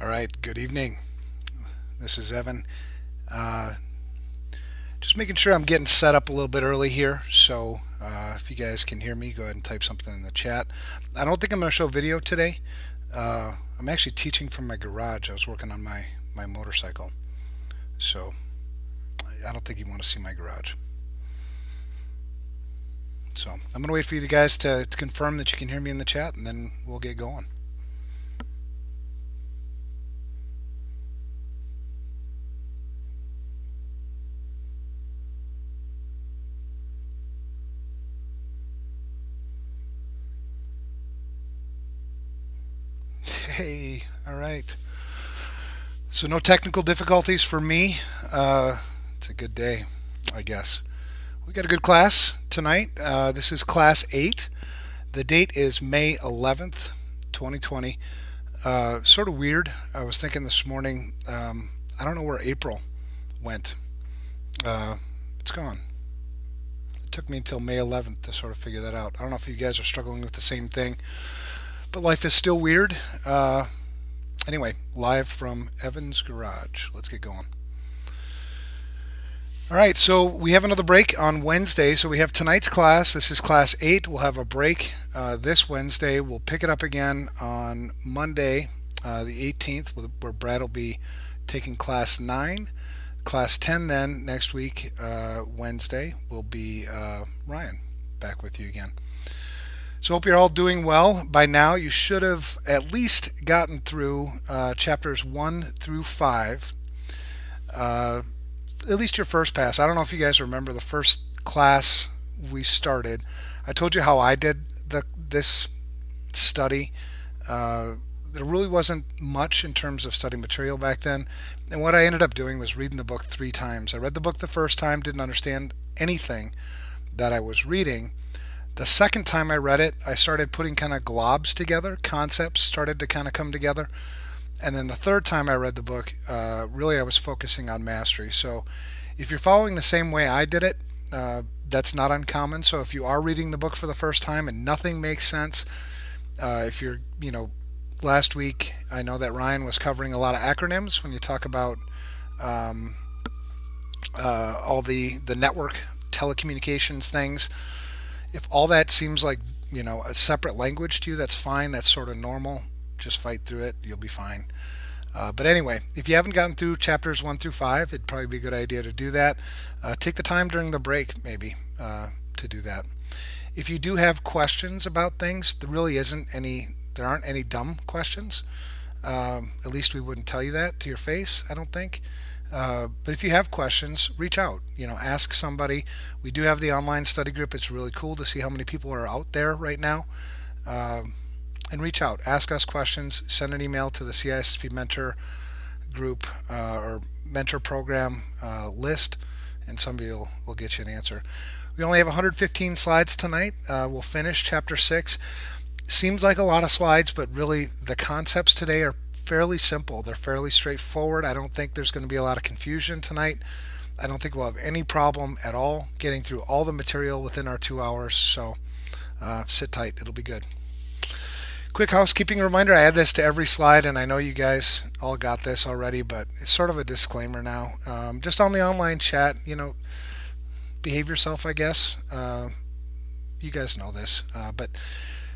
All right, good evening. This is Evan. Uh, just making sure I'm getting set up a little bit early here. So if you guys can hear me, go ahead and type something in the chat. I don't think I'm going to show video today. I'm actually teaching from my garage. I was working on my motorcycle. So I don't think you want to see my garage. So I'm going to wait for you guys to confirm that you can hear me in the chat, and then we'll get going. Hey, all right. So no technical difficulties for me. It's a good day, I guess. We got a good class tonight. This is class 8. The date is May 11th, 2020. Sort of weird. I was thinking this morning, I don't know where April went. Uh, it's gone. It took me until May 11th to sort of figure that out. I don't know if you guys are struggling with the same thing, but life is still weird. Anyway, live from Evan's garage. Let's get going. All right, so we have another break on Wednesday. So we have tonight's class. This is class 8. We'll have a break this Wednesday. We'll pick it up again on Monday, the 18th, where Brad will be taking class 9. Class 10 then next week, Wednesday, will be Ryan back with you again. So hope you're all doing well. By now, you should have at least gotten through chapters 1 through 5. At least your first pass. I don't know if you guys remember the first class we started. I told you how I did this study. There really wasn't much in terms of study material back then. And what I ended up doing was reading the book 3 times. I read the book the first time, didn't understand anything that I was reading. The second time I read it, I started putting kind of globs together, concepts started to kind of come together. And then the third time I read the book, really I was focusing on mastery. So if you're following the same way I did it, that's not uncommon. So if you are reading the book for the first time and nothing makes sense, if you're, last week I know that Ryan was covering a lot of acronyms when you talk about all the network telecommunications things. If all that seems like, a separate language to you, that's fine. That's sort of normal. Just fight through it. You'll be fine. But anyway, if you haven't gotten through chapters 1 through 5, it'd probably be a good idea to do that. Take the time during the break, maybe, to do that. If you do have questions about things, there aren't any dumb questions. At least we wouldn't tell you that to your face, I don't think. But if you have questions, reach out. Ask somebody. We do have the online study group. It's really cool to see how many people are out there right now. And reach out. Ask us questions. Send an email to the CISSP mentor group or mentor program list, and somebody will get you an answer. We only have 115 slides tonight. We'll finish chapter 6. Seems like a lot of slides, but really the concepts today are fairly simple. They're fairly straightforward. I don't think there's going to be a lot of confusion tonight. I don't think we'll have any problem at all getting through all the material within our 2 hours. So sit tight. It'll be good. Quick housekeeping reminder. I add this to every slide, and I know you guys all got this already, but it's sort of a disclaimer now. Just on the online chat, behave yourself, I guess. You guys know this, but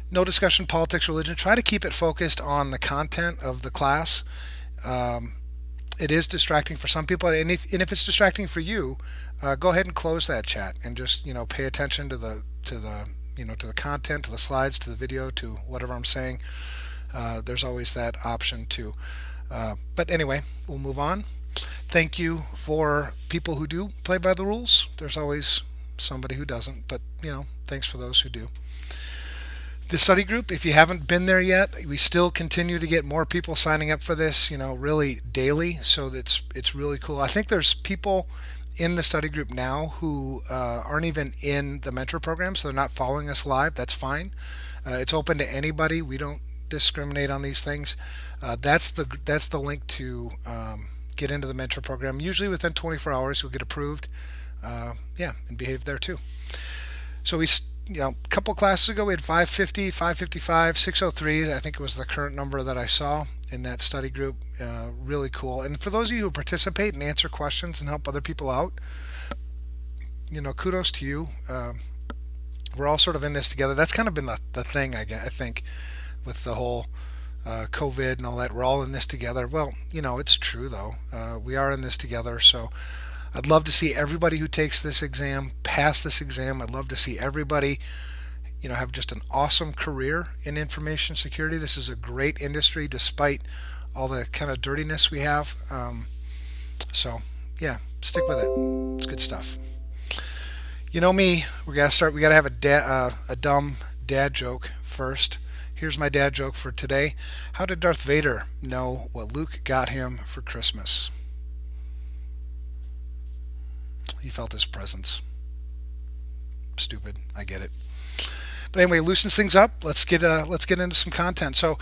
no discussion, politics, religion. Try to keep it focused on the content of the class. It is distracting for some people, and if it's distracting for you, go ahead and close that chat and just pay attention to the to the content, to the slides, to the video, to whatever I'm saying. There's always that option too. But anyway, we'll move on. Thank you for people who do play by the rules. There's always somebody who doesn't, but thanks for those who do. The study group, if you haven't been there yet, we still continue to get more people signing up for this, really daily. So it's really cool. I think there's people in the study group now who aren't even in the mentor program, so they're not following us live. That's fine. It's open to anybody. We don't discriminate on these things. That's the link to get into the mentor program. Usually within 24 hours, you'll get approved. And behave there too. So we a couple classes ago we had 550, 555, 603. I think it was the current number that I saw in that study group. Really cool. And for those of you who participate and answer questions and help other people out, kudos to you. We're all sort of in this together. That's kind of been the thing, I think, with the whole COVID and all that. We're all in this together. Well, it's true, though. We are in this together. So I'd love to see everybody who takes this exam pass this exam. I'd love to see everybody, have just an awesome career in information security. This is a great industry despite all the kind of dirtiness we have. So, yeah, stick with it. It's good stuff. You know me, we got to have a dumb dad joke first. Here's my dad joke for today. How did Darth Vader know what Luke got him for Christmas? He felt his presence. Stupid, I get it. But anyway, loosens things up. Let's get into some content. So,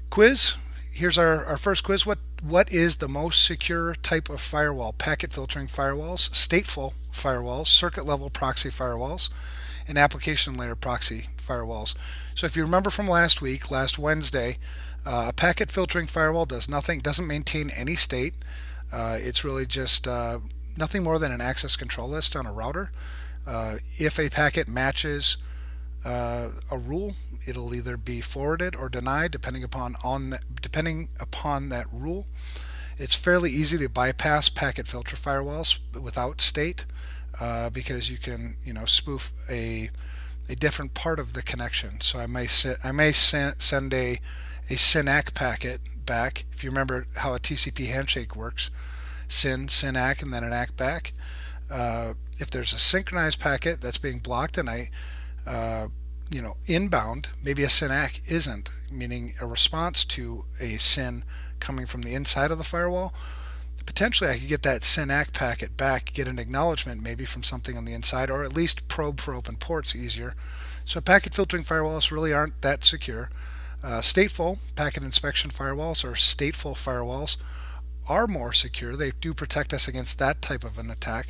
quiz. Here's our first quiz. What is the most secure type of firewall? Packet filtering firewalls, stateful firewalls, circuit level proxy firewalls, and application layer proxy firewalls. So if you remember from last Wednesday, a packet filtering firewall does nothing, doesn't maintain any state. It's really just nothing more than an access control list on a router. If a packet matches a rule, it'll either be forwarded or denied depending upon that rule. It's fairly easy to bypass packet filter firewalls without state because you can spoof a different part of the connection. So I may send a SYN-ACK packet back. If you remember how a TCP handshake works, SYN-ACK, and then an ACK back. If there's a synchronized packet that's being blocked and I inbound, maybe a SYN-ACK isn't, meaning a response to a SYN coming from the inside of the firewall. Potentially I could get that SYN-ACK packet back, get an acknowledgement maybe from something on the inside, or at least probe for open ports easier. So packet filtering firewalls really aren't that secure. Stateful packet inspection firewalls or stateful firewalls are more secure. They do protect us against that type of an attack.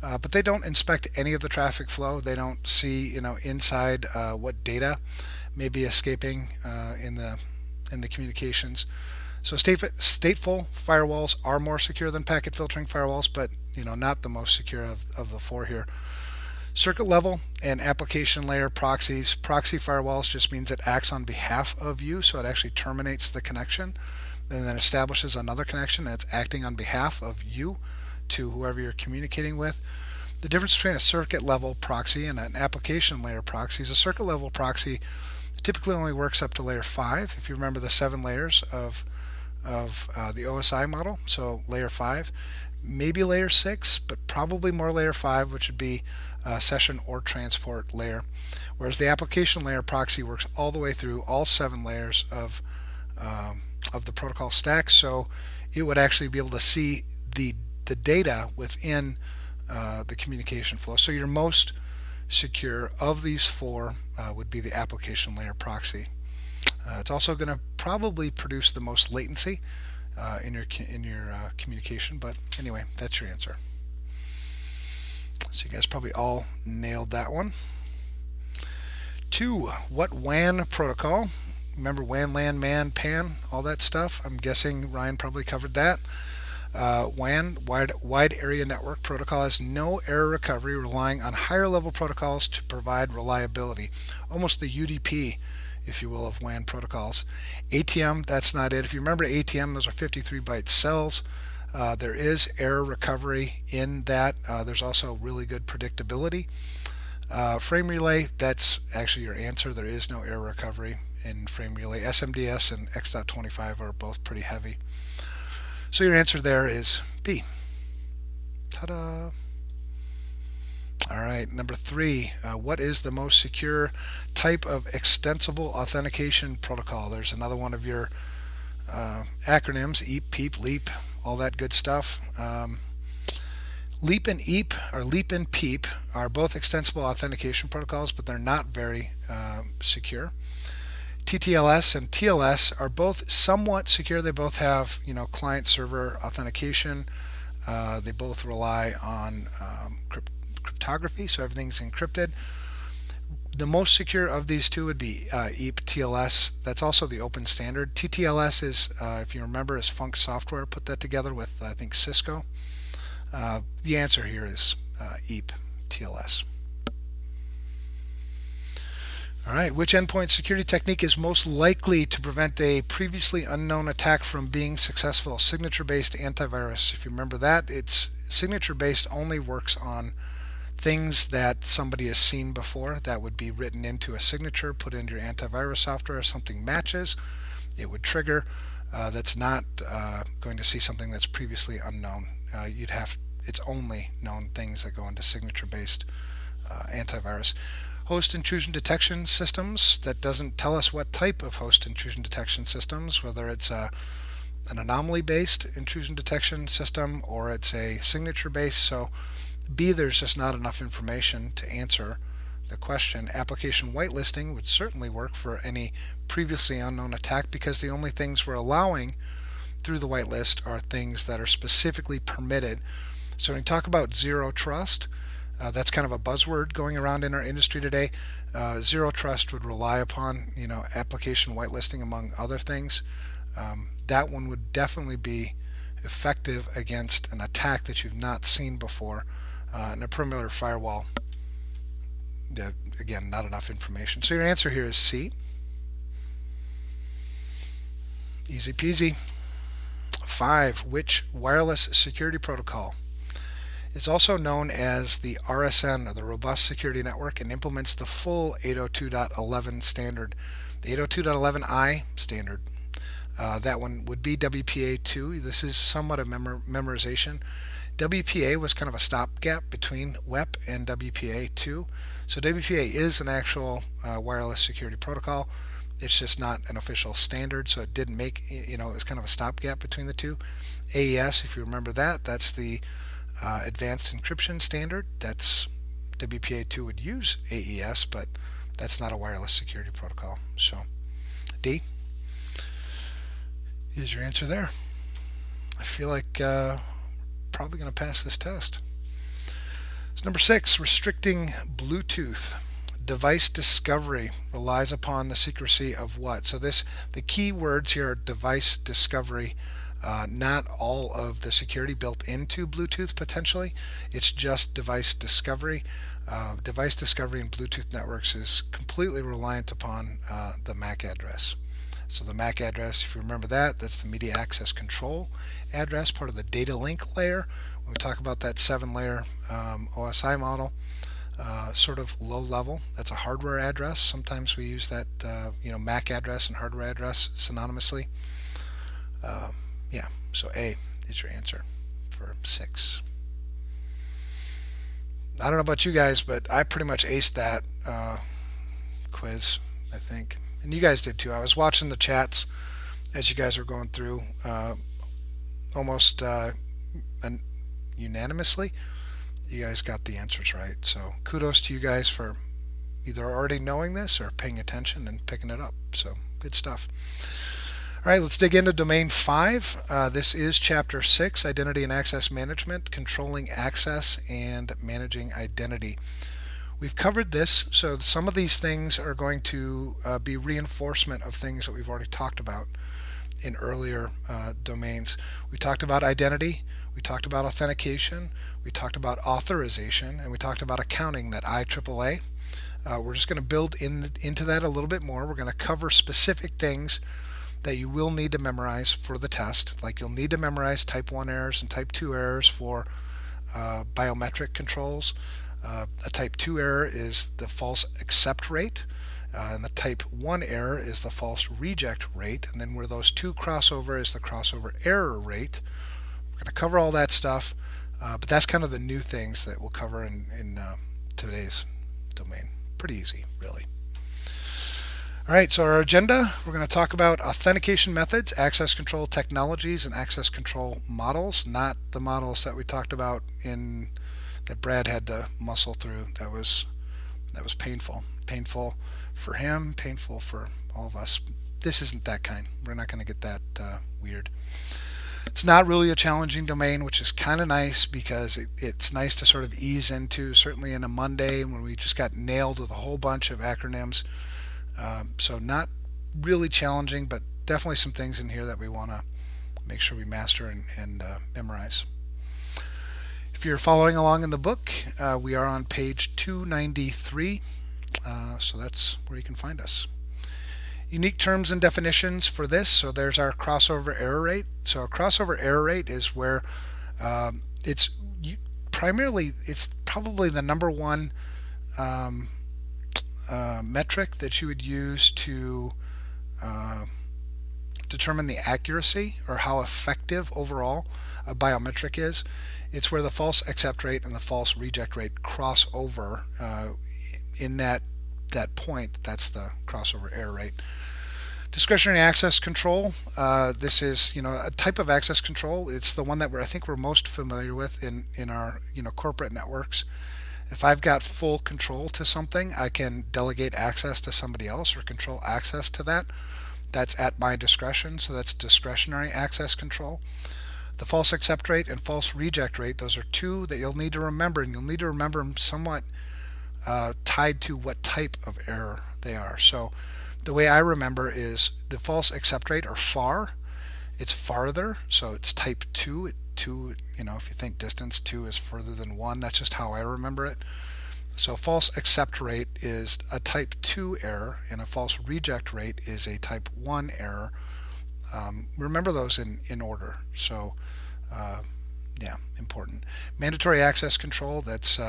But they don't inspect any of the traffic flow. They don't see, inside what data may be escaping in the communications. So stateful firewalls are more secure than packet filtering firewalls, but not the most secure of the four here. Circuit level and application layer proxies. Proxy firewalls just means it acts on behalf of you, so it actually terminates the connection and then establishes another connection that's acting on behalf of you to whoever you're communicating with. The difference between a circuit level proxy and an application layer proxy is a circuit level proxy typically only works up to layer 5. If you remember the 7 layers of the OSI model, so layer 5, maybe layer 6, but probably more layer 5, which would be session or transport layer. Whereas the application layer proxy works all the way through all 7 layers of the protocol stack, so it would actually be able to see the data within the communication flow. So your most secure of these 4 would be the application layer proxy. It's also going to probably produce the most latency in your communication, but anyway, that's your answer. So you guys probably all nailed that one. 2, what WAN protocol? Remember WAN, LAN, MAN, PAN, all that stuff? I'm guessing Ryan probably covered that. WAN, Wide Area Network Protocol, has no error recovery, relying on higher level protocols to provide reliability. Almost the UDP, if you will, of WAN protocols. ATM, that's not it. If you remember ATM, those are 53-byte cells. There is error recovery in that. There's also really good predictability. Frame relay, that's actually your answer. There is no error recovery in frame relay. SMDS and X.25 are both pretty heavy. So your answer there is B. Ta-da! All right, number 3, what is the most secure type of extensible authentication protocol? There's another one of your acronyms, EAP, PEEP, LEAP, all that good stuff. LEAP and EAP, or LEAP and PEEP, are both extensible authentication protocols, but they're not very secure. TTLS and TLS are both somewhat secure. They both have, client-server authentication. They both rely on cryptography, so everything's encrypted. The most secure of these two would be EAP TLS. That's also the open standard. TTLS is, if you remember, is Funk Software put that together with, I think, Cisco. The answer here is EAP TLS. All right, which endpoint security technique is most likely to prevent a previously unknown attack from being successful? Signature-based antivirus. If you remember that, it's signature-based only works on things that somebody has seen before. That would be written into a signature, put into your antivirus software. If something matches, it would trigger. That's not going to see something that's previously unknown. It's only known things that go into signature-based antivirus. Host intrusion detection systems, that doesn't tell us what type of host intrusion detection systems, whether it's an anomaly-based intrusion detection system or it's a signature-based. So B, there's just not enough information to answer the question. Application whitelisting would certainly work for any previously unknown attack, because the only things we're allowing through the whitelist are things that are specifically permitted. So when you talk about zero trust, that's kind of a buzzword going around in our industry today. Zero trust would rely upon, application whitelisting among other things. That one would definitely be effective against an attack that you've not seen before. And a perimeter firewall, again, not enough information. So your answer here is C. Easy peasy. 5. Which wireless security protocol is also known as the RSN, or the Robust Security Network, and implements the full 802.11 standard, the 802.11i standard? That one would be WPA2. This is somewhat a memorization. WPA was kind of a stopgap between WEP and WPA2. So WPA is an actual wireless security protocol. It's just not an official standard, so it didn't make, it was kind of a stopgap between the two. AES, if you remember that, that's the advanced encryption standard. That's WPA2 would use AES, but that's not a wireless security protocol. So D is your answer there. I feel like probably going to pass this test. So number 6, restricting Bluetooth device discovery relies upon the secrecy of what? So the key words here are device discovery. Not all of the security built into Bluetooth potentially. It's just device discovery. Device discovery in Bluetooth networks is completely reliant upon the MAC address. So the MAC address, if you remember that, that's the media access control address, part of the data link layer. When we talk about that 7-layer OSI model, sort of low level, that's a hardware address. Sometimes we use that MAC address and hardware address synonymously. Yeah, so A is your answer for 6. I don't know about you guys, but I pretty much aced that quiz, I think. And you guys did too. I was watching the chats as you guys were going through almost unanimously. You guys got the answers right. So kudos to you guys for either already knowing this or paying attention and picking it up. So good stuff. All right, let's dig into domain 5. This is chapter 6, Identity and Access Management, controlling access and managing identity. We've covered this, so some of these things are going to be reinforcement of things that we've already talked about in earlier domains. We talked about identity, we talked about authentication, we talked about authorization, and we talked about accounting, that IAAA. We're just going to build into that a little bit more. We're going to cover specific things that you will need to memorize for the test. Like you'll need to memorize type 1 errors and type 2 errors for biometric controls. A type 2 error is the false accept rate, and the type 1 error is the false reject rate, and then where those two crossover is the crossover error rate. We're going to cover all that stuff, but that's kind of the new things that we'll cover in today's domain. Pretty easy, really. All right, so our agenda, we're going to talk about authentication methods, access control technologies, and access control models, not the models that we talked about that Brad had to muscle through. That was painful. Painful for him, painful for all of us. This isn't that kind. We're not going to get that weird. It's not really a challenging domain, which is kind of nice because it's nice to sort of ease into, certainly in a Monday when we just got nailed with a whole bunch of acronyms. So not really challenging, but definitely some things in here that we want to make sure we master and memorize. If you're following along in the book, we are on page 293, so that's where you can find us. Unique terms and definitions for this. So there's our crossover error rate. So a crossover error rate is where it's primarily, it's probably the number one metric that you would use to determine the accuracy or how effective overall a biometric is. It's where the false accept rate and the false reject rate cross over in that point. That's the crossover error rate. Discretionary access control. This is a type of access control. It's the one that I think we're most familiar with in our corporate networks. If I've got full control to something, I can delegate access to somebody else or control access to that. That's at my discretion, so that's discretionary access control. The false accept rate and false reject rate, those are two that you'll need to remember, and you'll need to remember them somewhat tied to what type of error they are. So the way I remember is the false accept rate, or FAR, it's farther, so it's type 2. Two, if you think distance, 2 is further than 1. That's just how I remember it. So false accept rate is a type 2 error, and a false reject rate is a type 1 error. Remember those in order. So yeah, important. Mandatory access control, that's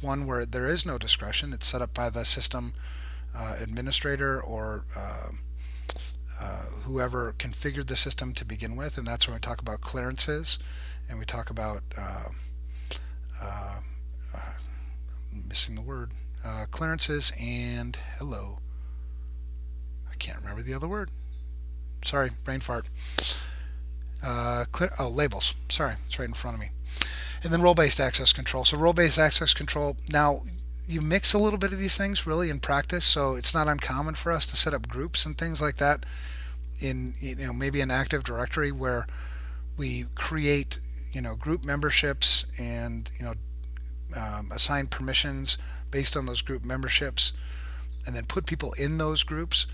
one where there is no discretion. It's set up by the system administrator or whoever configured the system to begin with, and that's when we talk about clearances, and we talk about missing the word, clearances, and I can't remember the other word. Sorry, brain fart. Labels. Sorry, it's right in front of me. And then role-based access control. So role-based access control, now you mix a little bit of these things really in practice, so it's not uncommon for us to set up groups and things like that in maybe an Active Directory where we create group memberships and assign permissions based on those group memberships and then put people in those groups.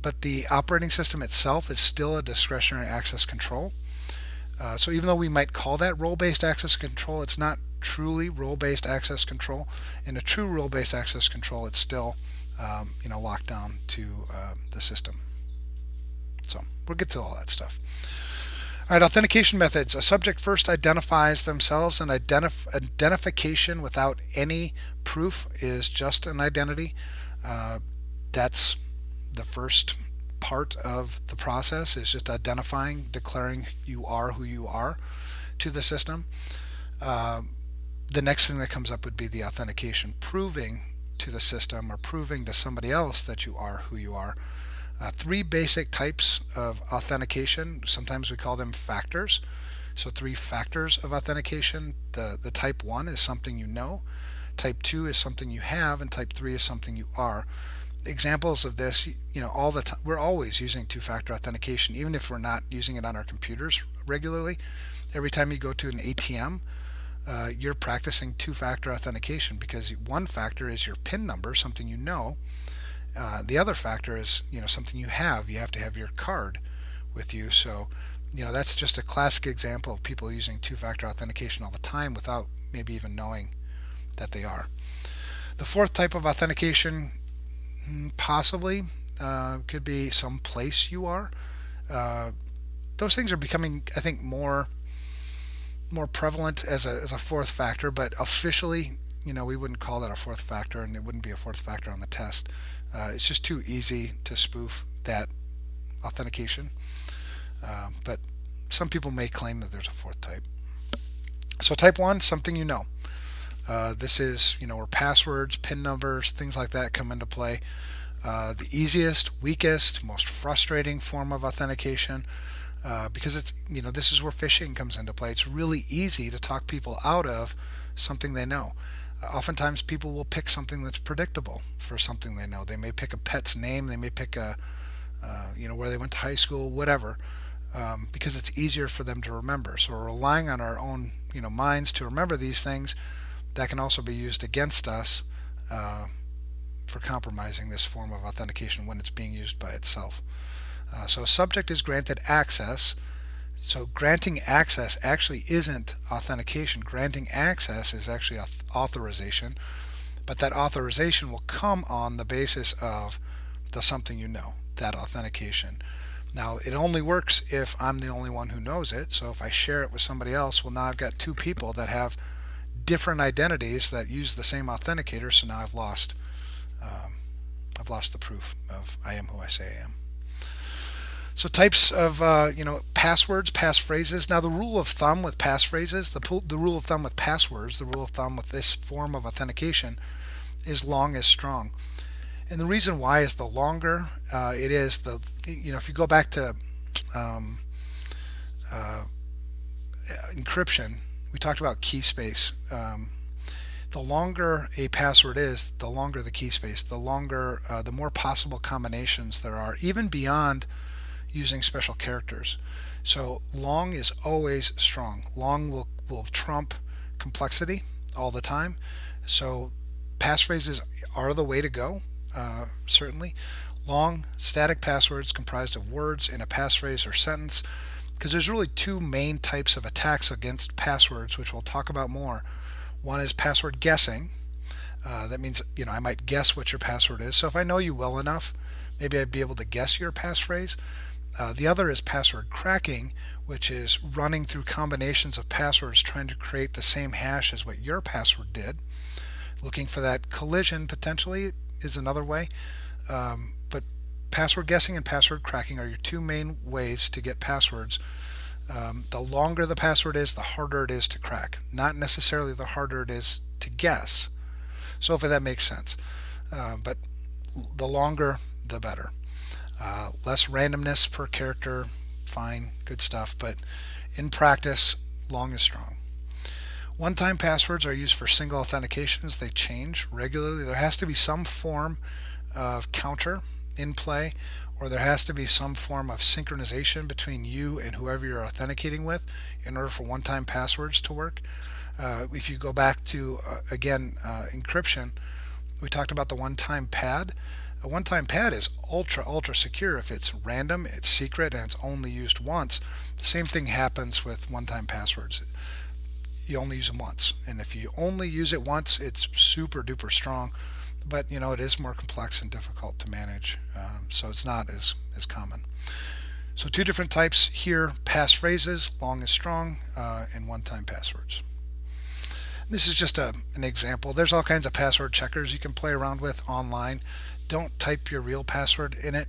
But the operating system itself is still a discretionary access control. So even though we might call that role-based access control, it's not truly role-based access control. In a true role-based access control, it's still locked down to the system. So we'll get to all that stuff. All right, authentication methods. A subject first identifies themselves, and identification without any proof is just an identity. That's the first part of the process, is just identifying, declaring you are who you are to the system. The next thing that comes up would be the authentication, proving to the system or proving to somebody else that you are who you are. Three basic types of authentication. Sometimes we call them factors. So 3 factors of authentication. The type 1 is something you know. Type 2 is something you have, and type 3 is something you are. Examples of this, all the time, we're always using two-factor authentication, even if we're not using it on our computers regularly. Every time you go to an ATM, you're practicing two-factor authentication, because one factor is your PIN number, something you know. The other factor is something you have. You have to have your card with you. So that's just a classic example of people using two-factor authentication all the time without maybe even knowing that they are. The fourth type of authentication possibly could be some place you are. Those things are becoming, I think, more prevalent as a fourth factor, but officially we wouldn't call that a fourth factor, and it wouldn't be a fourth factor on the test. It's just too easy to spoof that authentication, but some people may claim that there's a fourth type. So type 1, something you know. This is where passwords, PIN numbers, things like that come into play. The easiest, weakest, most frustrating form of authentication, because it's this is where phishing comes into play. It's really easy to talk people out of something they know. Oftentimes people will pick something that's predictable for something they know. They may pick a pet's name, they may pick a where they went to high school, whatever. because it's easier for them to remember. So we're relying on our own minds to remember these things. That can also be used against us for compromising this form of authentication when it's being used by itself. So a subject is granted access. So granting access actually isn't authentication. Granting access is actually authorization, but that authorization will come on the basis of the something that authentication. Now, it only works if I'm the only one who knows it. So if I share it with somebody else, well, now I've got two people that have different identities that use the same authenticator. So now I've lost the proof of I am who I say I am. So types of passwords, passphrases. Now the rule of thumb with passphrases, the rule of thumb with passwords, the rule of thumb with this form of authentication is long is strong. And the reason why is the longer it is, if you go back to encryption, we talked about key space. The longer a password is, the longer the key space, the more possible combinations there are, even beyond using special characters. So long is always strong. Long will trump complexity all the time. So passphrases are the way to go, certainly. Long static passwords comprised of words in a passphrase or sentence, because there's really two main types of attacks against passwords, which we'll talk about more. One is password guessing. That means I might guess what your password is. So if I know you well enough, maybe I'd be able to guess your passphrase. The other is password cracking, which is running through combinations of passwords trying to create the same hash as what your password did. Looking for that collision potentially is another way. But password guessing and password cracking are your two main ways to get passwords. The longer the password is, the harder it is to crack. Not necessarily the harder it is to guess. So if that makes sense. But the longer, the better. Less randomness per character, fine, good stuff, but in practice, long is strong. One-time passwords are used for single authentications. They change regularly. There has to be some form of counter in play, or there has to be some form of synchronization between you and whoever you're authenticating with in order for one-time passwords to work. If you go back to, encryption, we talked about the one-time pad. A one-time pad is ultra secure. If it's random, it's secret, and it's only used once. The same thing happens with one-time passwords. You only use them once, and if you only use it once, it's super duper strong, but it is more complex and difficult to manage, so it's not as common. So two different types here: passphrases, long is strong, and one-time passwords. This is just an example. There's all kinds of password checkers you can play around with online. Don't type your real password in it,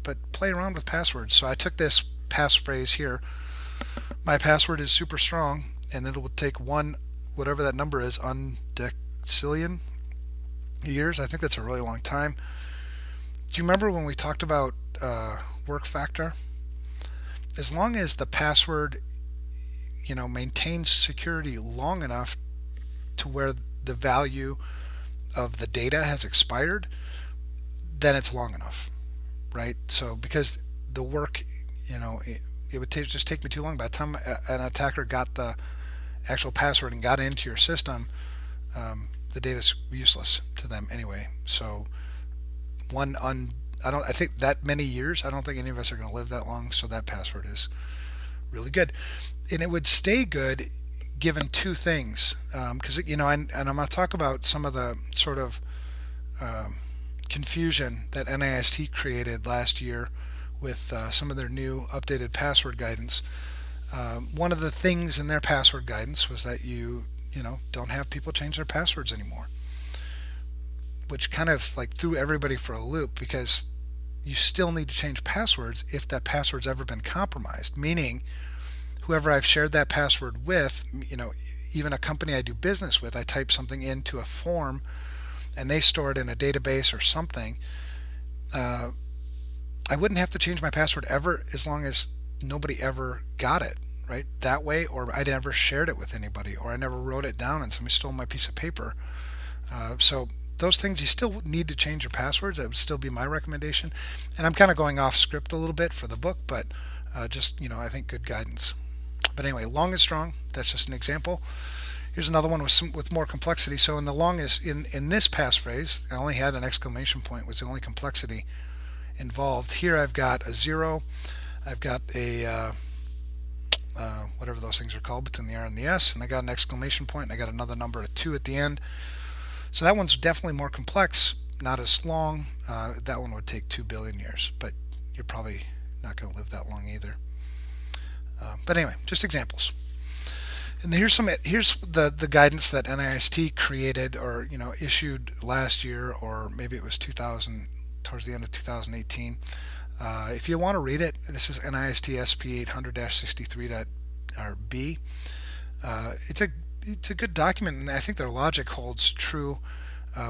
but play around with passwords. So I took this passphrase here. My password is super strong, and then it will take whatever that number is, undecillion years. I think that's a really long time. Do you remember when we talked about work factor? As long as the password maintains security long enough to where the value of the data has expired, then it's long enough, right? So because the work, it would just take me too long. By the time an attacker got the actual password and got into your system, the data's useless to them anyway. So I think that many years, I don't think any of us are going to live that long. So that password is really good, and it would stay good given two things, because and I'm going to talk about some of the sort of confusion that NIST created last year with some of their new updated password guidance. One of the things in their password guidance was that you don't have people change their passwords anymore, which kind of like threw everybody for a loop, because you still need to change passwords if that password's ever been compromised, meaning whoever I've shared that password with, even a company I do business with, I type something into a form and they store it in a database or something, I wouldn't have to change my password ever, as long as nobody ever got it right that way, or I never shared it with anybody, or I never wrote it down and somebody stole my piece of paper. So those things, you still need to change your passwords. That would still be my recommendation. And I'm kind of going off script a little bit for the book, but Just, I think good guidance. But anyway, long and strong, that's just an example. Here's another one with more complexity. So in the longest, in this passphrase, I only had an exclamation point, was the only complexity involved. Here I've got a 0, I've got a whatever those things are called between the R and the S, and I got an exclamation point, and I got another number, a 2 at the end. So that one's definitely more complex, not as long. That one would take 2 billion years, but you're probably not going to live that long either. But anyway, just examples. And here's the guidance that NIST created or issued last year, or maybe it was 2000, towards the end of 2018. If you want to read it, this is NIST SP 800-63.B. It's a good document, and I think their logic holds true.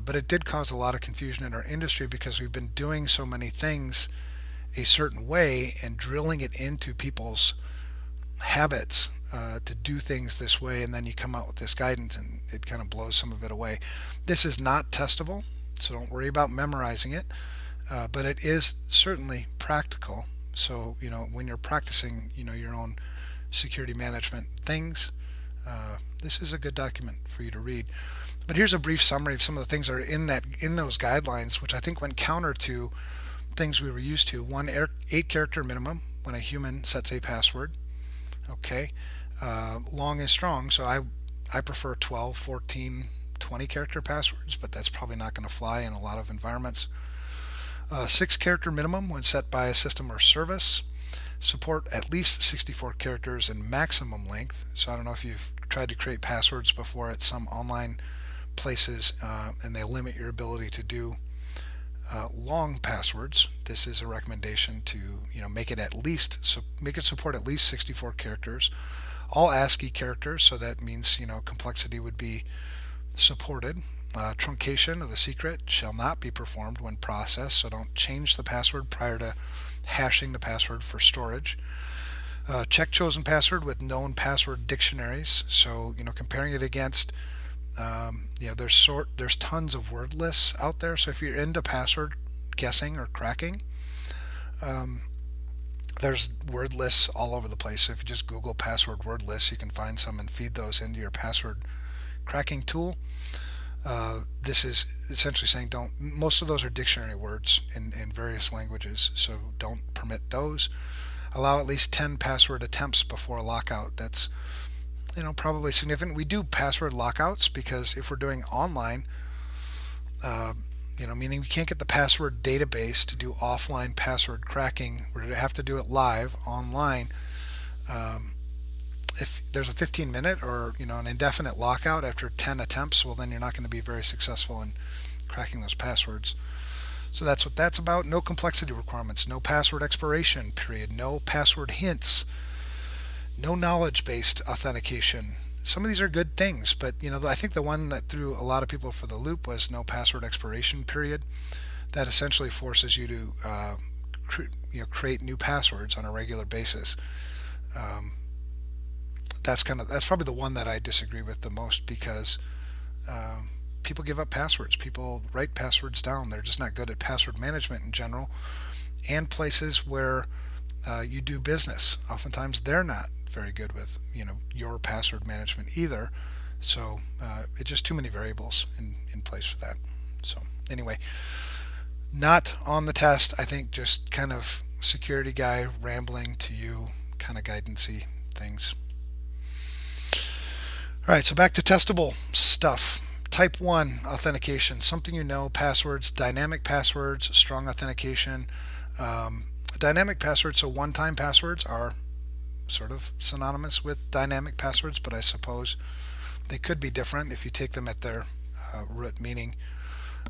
But it did cause a lot of confusion in our industry because we've been doing so many things a certain way and drilling it into people's habits to do things this way, and then you come out with this guidance and it kind of blows some of it away. This is not testable, so don't worry about memorizing it, but it is certainly practical. So when you're practicing your own security management things, this is a good document for you to read. But here's a brief summary of some of the things that are in those guidelines, which I think went counter to things we were used to. 8-character minimum when a human sets a password. Okay, long and strong. So I prefer 12, 14, 20-character passwords, but that's probably not going to fly in a lot of environments. 6-character minimum when set by a system or service. Support at least 64 characters in maximum length. So I don't know if you've tried to create passwords before at some online places, and they limit your ability to do long passwords. This is a recommendation to make it support at least 64 characters, all ASCII characters. So that means complexity would be supported. Truncation of the secret shall not be performed when processed. So don't change the password prior to hashing the password for storage. Check chosen password with known password dictionaries. So comparing it against there's tons of word lists out there. So if you're into password guessing or cracking, there's word lists all over the place. So if you just Google password word lists, you can find some and feed those into your password cracking tool. This is essentially saying most of those are dictionary words in various languages, so don't permit those. Allow at least 10 password attempts before lockout. That's probably significant. We do password lockouts because if we're doing online, meaning we can't get the password database to do offline password cracking, we're going to have to do it live online. If there's a 15-minute or an indefinite lockout after 10 attempts, well, then you're not going to be very successful in cracking those passwords. So that's what that's about. No complexity requirements, no password expiration period, no password hints, no knowledge-based authentication. Some of these are good things, but I think the one that threw a lot of people for the loop was no password expiration period. That essentially forces you to create new passwords on a regular basis. That's probably the one that I disagree with the most, because people give up passwords. People write passwords down. They're just not good at password management in general. And places where you do business, oftentimes they're not very good with your password management either. So it's just too many variables in place for that. So anyway, not on the test. I think just kind of security guy rambling to you, kind of guidance-y things. All right, so back to testable stuff. Type 1 authentication, something passwords, dynamic passwords, strong authentication. Dynamic passwords, so one-time passwords, are sort of synonymous with dynamic passwords, but I suppose they could be different if you take them at their root meaning.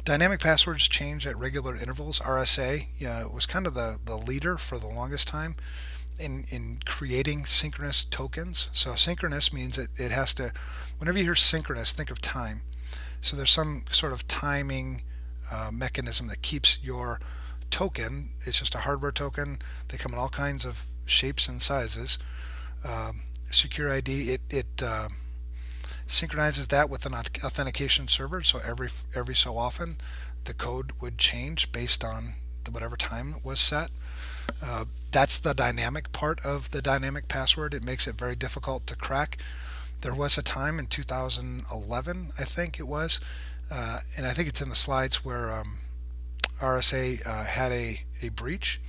Dynamic passwords change at regular intervals. RSA was kind of the leader for the longest time in creating synchronous tokens. So synchronous means it has to, whenever you hear synchronous, think of time. So there's some sort of timing mechanism that keeps your token. It's just a hardware token. They come in all kinds of shapes and sizes. Secure ID, it synchronizes that with an authentication server. So every so often, the code would change based on whatever time it was set. That's the dynamic part of the dynamic password. It makes it very difficult to crack. There was a time in 2011, I think it was, and I think it's in the slides where RSA had a breach,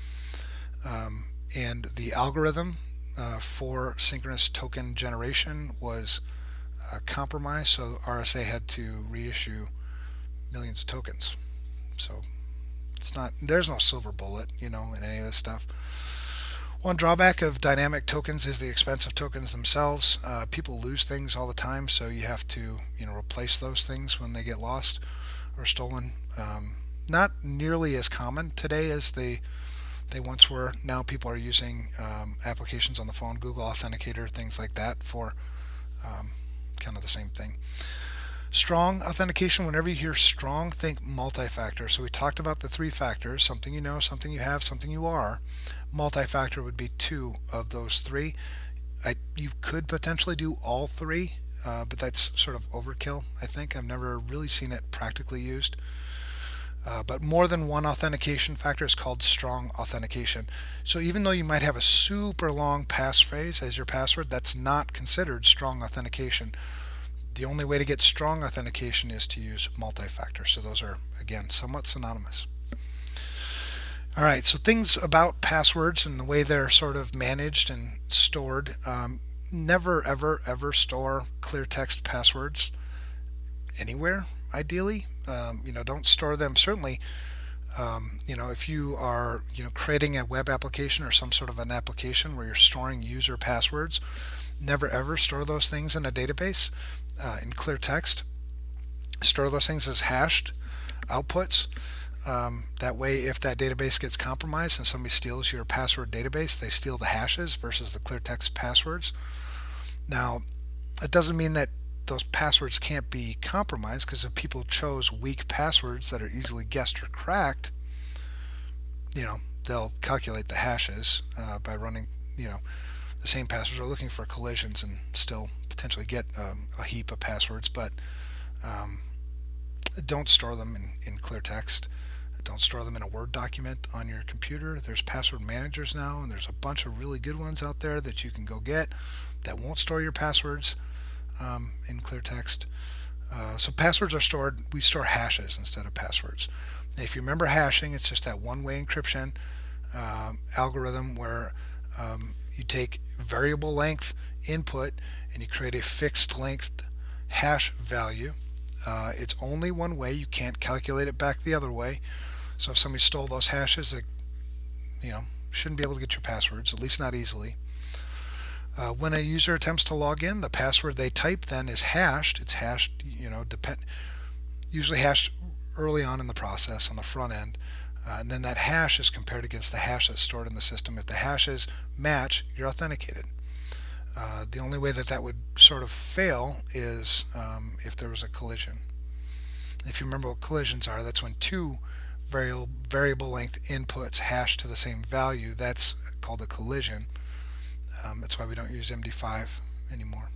and the algorithm for synchronous token generation was compromised, so RSA had to reissue millions of tokens. So there's no silver bullet, in any of this stuff. One drawback of dynamic tokens is the expense of tokens themselves. People lose things all the time, so you have to, replace those things when they get lost or stolen. Not nearly as common today as they once were. Now people are using applications on the phone, Google Authenticator, things like that for kind of the same thing. Strong authentication, whenever you hear strong, think multi-factor. So we talked about the three factors: something you know, something you have, something you are. Multi-factor would be two of those three. You could potentially do all three, but that's sort of overkill, I think. I've never really seen it practically used. But more than one authentication factor is called strong authentication. So even though you might have a super long passphrase as your password, that's not considered strong authentication. The only way to get strong authentication is to use multi-factor. So those are, again, somewhat synonymous. All right, so things about passwords and the way they're sort of managed and stored. Never, ever, ever store clear text passwords anywhere, ideally. Don't store them. Certainly, if you are, creating a web application or some sort of an application where you're storing user passwords, never ever store those things in a database in clear text. Store those things as hashed outputs. That way, if that database gets compromised and somebody steals your password database, they steal the hashes versus the clear text passwords. Now, it doesn't mean that those passwords can't be compromised, because if people chose weak passwords that are easily guessed or cracked, they'll calculate the hashes by running, the same passwords, or looking for collisions and still potentially get a heap of passwords. But don't store them in clear text. Don't store them in a Word document on your computer. There's password managers now, and there's a bunch of really good ones out there that you can go get that won't store your passwords in clear text. So passwords are stored. We store hashes instead of passwords. Now, if you remember hashing, it's just that one-way encryption algorithm where you take variable length input and you create a fixed length hash value. It's only one way. You can't calculate it back the other way. So if somebody stole those hashes, they, shouldn't be able to get your passwords, at least not easily. When a user attempts to log in, the password they type then is hashed. It's hashed, usually hashed early on in the process on the front end. And then that hash is compared against the hash that's stored in the system. If the hashes match, you're authenticated. The only way that would sort of fail is if there was a collision. If you remember what collisions are, that's when two variable length inputs hash to the same value. That's called a collision. That's why we don't use MD5 anymore.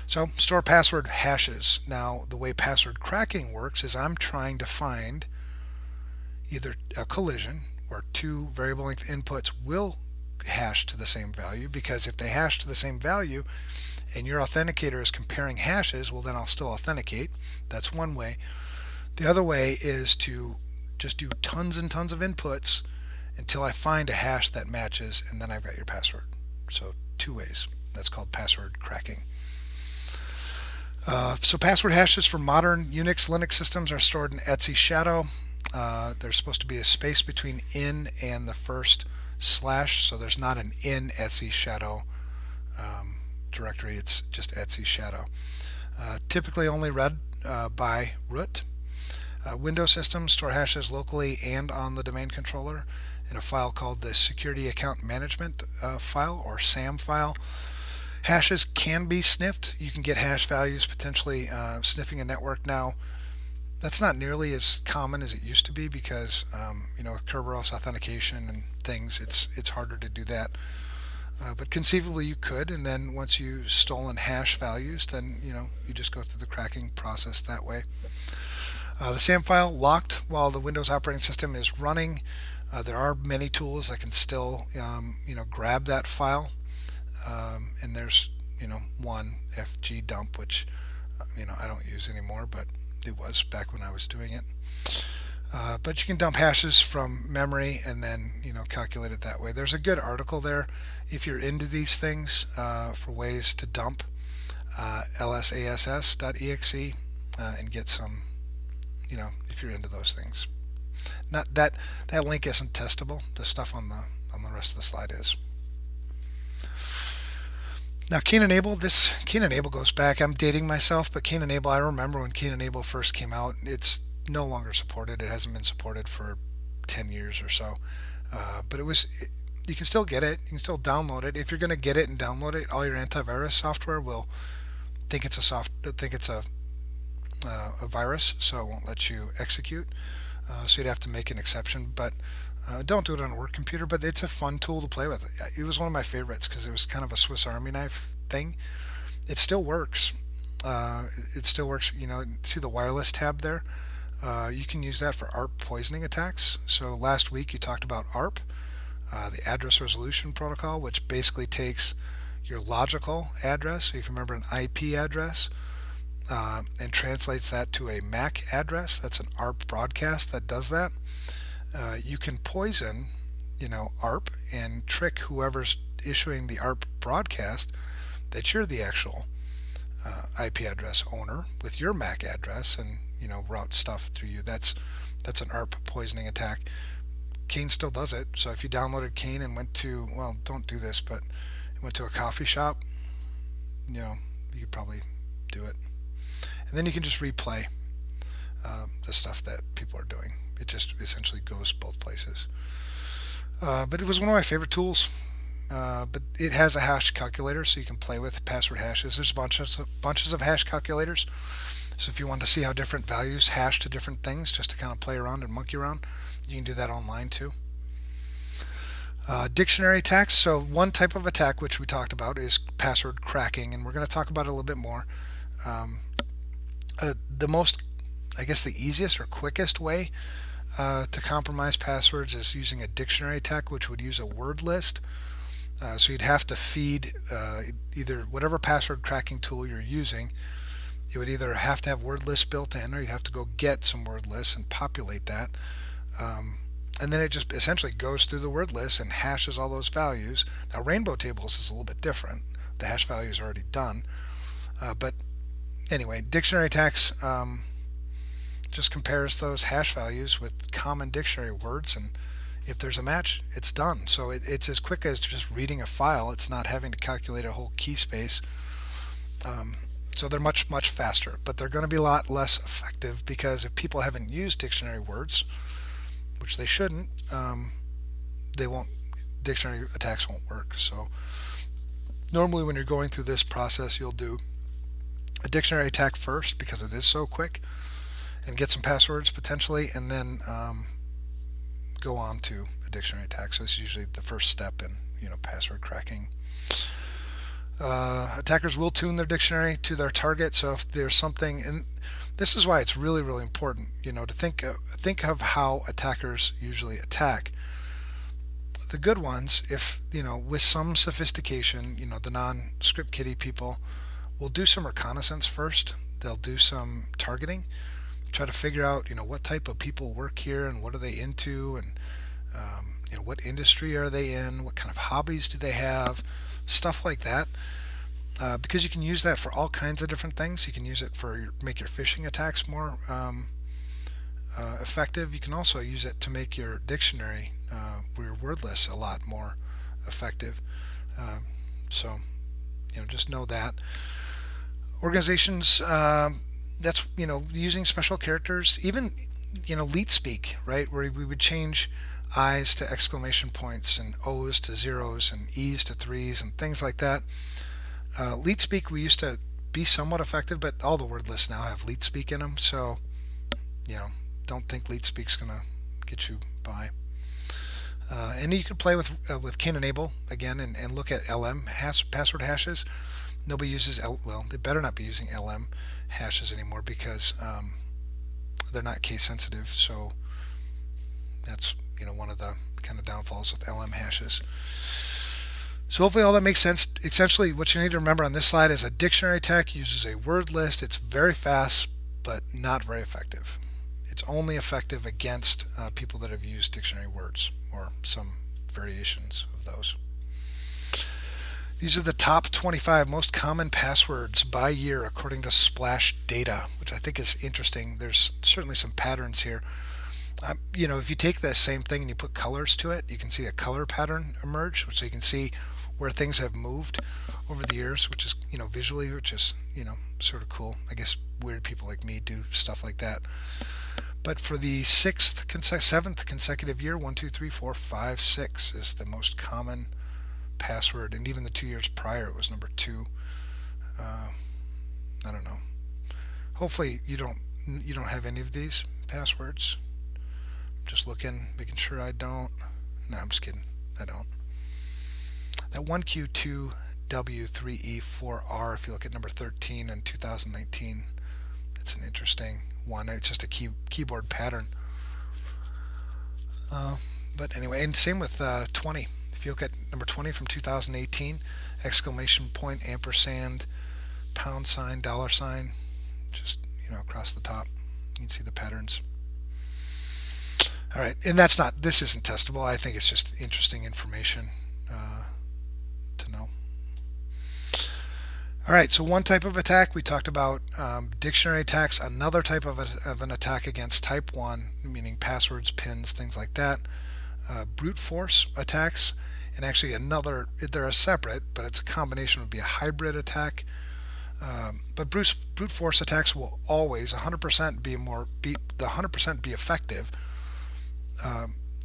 So store password hashes. Now the way password cracking works is I'm trying to find either a collision where two variable length inputs will hash to the same value, because if they hash to the same value and your authenticator is comparing hashes, well, then I'll still authenticate. That's one way. The other way is to just do tons and tons of inputs until I find a hash that matches, and then I've got your password. So two ways. That's called password cracking. So password hashes for modern Unix Linux systems are stored in etc shadow. There's supposed to be a space between in and the first slash, so there's not an in etc shadow directory. It's just etc shadow. Typically only read by root. Windows systems store hashes locally and on the domain controller in a file called the Security Account Management file, or SAM file. Hashes can be sniffed. You can get hash values potentially sniffing a network. Now, that's not nearly as common as it used to be, because with Kerberos authentication and things, it's harder to do that. But conceivably you could, and then once you've stolen hash values, then you just go through the cracking process that way. The SAM file locked while the Windows operating system is running. There are many tools that can still grab that file, and there's one FG dump, which I don't use anymore, but it was back when I was doing it. But you can dump hashes from memory and then calculate it that way. There's a good article there if you're into these things for ways to dump lsass.exe and get some, if you're into those things. Not that link isn't testable. The stuff on the rest of the slide is. Now, Keen Enable, Keen Enable goes back. I'm dating myself, but Keen Enable, I remember when Keen Enable first came out. It's no longer supported. It hasn't been supported for 10 years or so. But you can still get it. You can still download it. If you're going to get it and download it, all your antivirus software will think it's a virus, so it won't let you execute. So you'd have to make an exception, but don't do it on a work computer. But it's a fun tool to play with. It was one of my favorites because it was kind of a Swiss Army knife thing. It still works. It still works. See the wireless tab there? You can use that for ARP poisoning attacks. So last week you talked about ARP, the address resolution protocol, which basically takes your logical address, so if you remember an IP address, and translates that to a MAC address. That's an ARP broadcast that does that. You can poison, ARP and trick whoever's issuing the ARP broadcast that you're the actual IP address owner with your MAC address, and route stuff through you. That's an ARP poisoning attack. Keen still does it. So if you downloaded Keen and went to, well, don't do this, but went to a coffee shop, you could probably do it. And then you can just replay the stuff that people are doing. It just essentially goes both places. But it was one of my favorite tools. But it has a hash calculator, so you can play with password hashes. There's bunches of hash calculators. So if you want to see how different values hash to different things, just to kind of play around and monkey around, you can do that online too. Dictionary attacks. So one type of attack which we talked about is password cracking, and we're going to talk about it a little bit more. The most, I guess, the easiest or quickest way to compromise passwords is using a dictionary attack, which would use a word list. So you'd have to feed either whatever password cracking tool you're using. You would either have to have word lists built in, or you'd have to go get some word lists and populate that. And then it just essentially goes through the word list and hashes all those values. Now, rainbow tables is a little bit different. The hash value is already done. But anyway, dictionary attacks just compares those hash values with common dictionary words, and if there's a match, it's done. So it's as quick as just reading a file. It's not having to calculate a whole key space. So they're much, much faster, but they're going to be a lot less effective because if people haven't used dictionary words, which they shouldn't, dictionary attacks won't work. So normally when you're going through this process, you'll do a dictionary attack first because it is so quick, and get some passwords potentially, and then go on to a dictionary attack. So it's usually the first step in password cracking. Attackers will tune their dictionary to their target. So if there's something, and this is why it's really, really important, to think of how attackers usually attack. The good ones, if with some sophistication, the non-script kiddie people will do some reconnaissance first. They'll do some targeting, try to figure out what type of people work here and what are they into, and what industry are they in, what kind of hobbies do they have, stuff like that. Because you can use that for all kinds of different things. You can use it for make your phishing attacks more effective. You can also use it to make your dictionary, your word lists, a lot more effective. So just know that. Organizations, that's using special characters, even leet speak, right, where we would change I's to exclamation points and O's to zeros and E's to threes and things like that. Leet speak, we used to be somewhat effective, but all the word lists now have leet speak in them, so don't think leet speak's gonna get you by. And you could play with Keen Enable again and look at LM password hashes. Nobody uses they better not be using LM hashes anymore because they're not case sensitive. So that's one of the kind of downfalls with LM hashes. So hopefully all that makes sense. Essentially, what you need to remember on this slide is a dictionary attack uses a word list. It's very fast, but not very effective. It's only effective against people that have used dictionary words or some variations of those. These are the top 25 most common passwords by year according to Splash Data, which I think is interesting. There's certainly some patterns here. If you take the same thing and you put colors to it, you can see a color pattern emerge, so you can see where things have moved over the years, which is, visually, which is, sort of cool. I guess weird people like me do stuff like that. But for the seventh consecutive year, 1, 2, 3, 4, 5, 6 is the most common password, and even the 2 years prior it was number 2. I don't know. Hopefully you don't have any of these passwords. I'm just looking, making sure I don't. No, I'm just kidding. I don't. That 1Q2W3E4R, if you look at number 13 in 2019, it's an interesting one. It's just a keyboard pattern. But anyway, and same with 20. If you look at number 20 from 2018, exclamation point, ampersand, pound sign, dollar sign, just across the top, you can see the patterns. All right, and this isn't testable. I think it's just interesting information to know. All right, so one type of attack we talked about, dictionary attacks. Another type of an attack against type 1, meaning passwords, pins, things like that. Brute force attacks, and actually they're a separate, but it's a combination, would be a hybrid attack. But brute force attacks will always 100% be effective.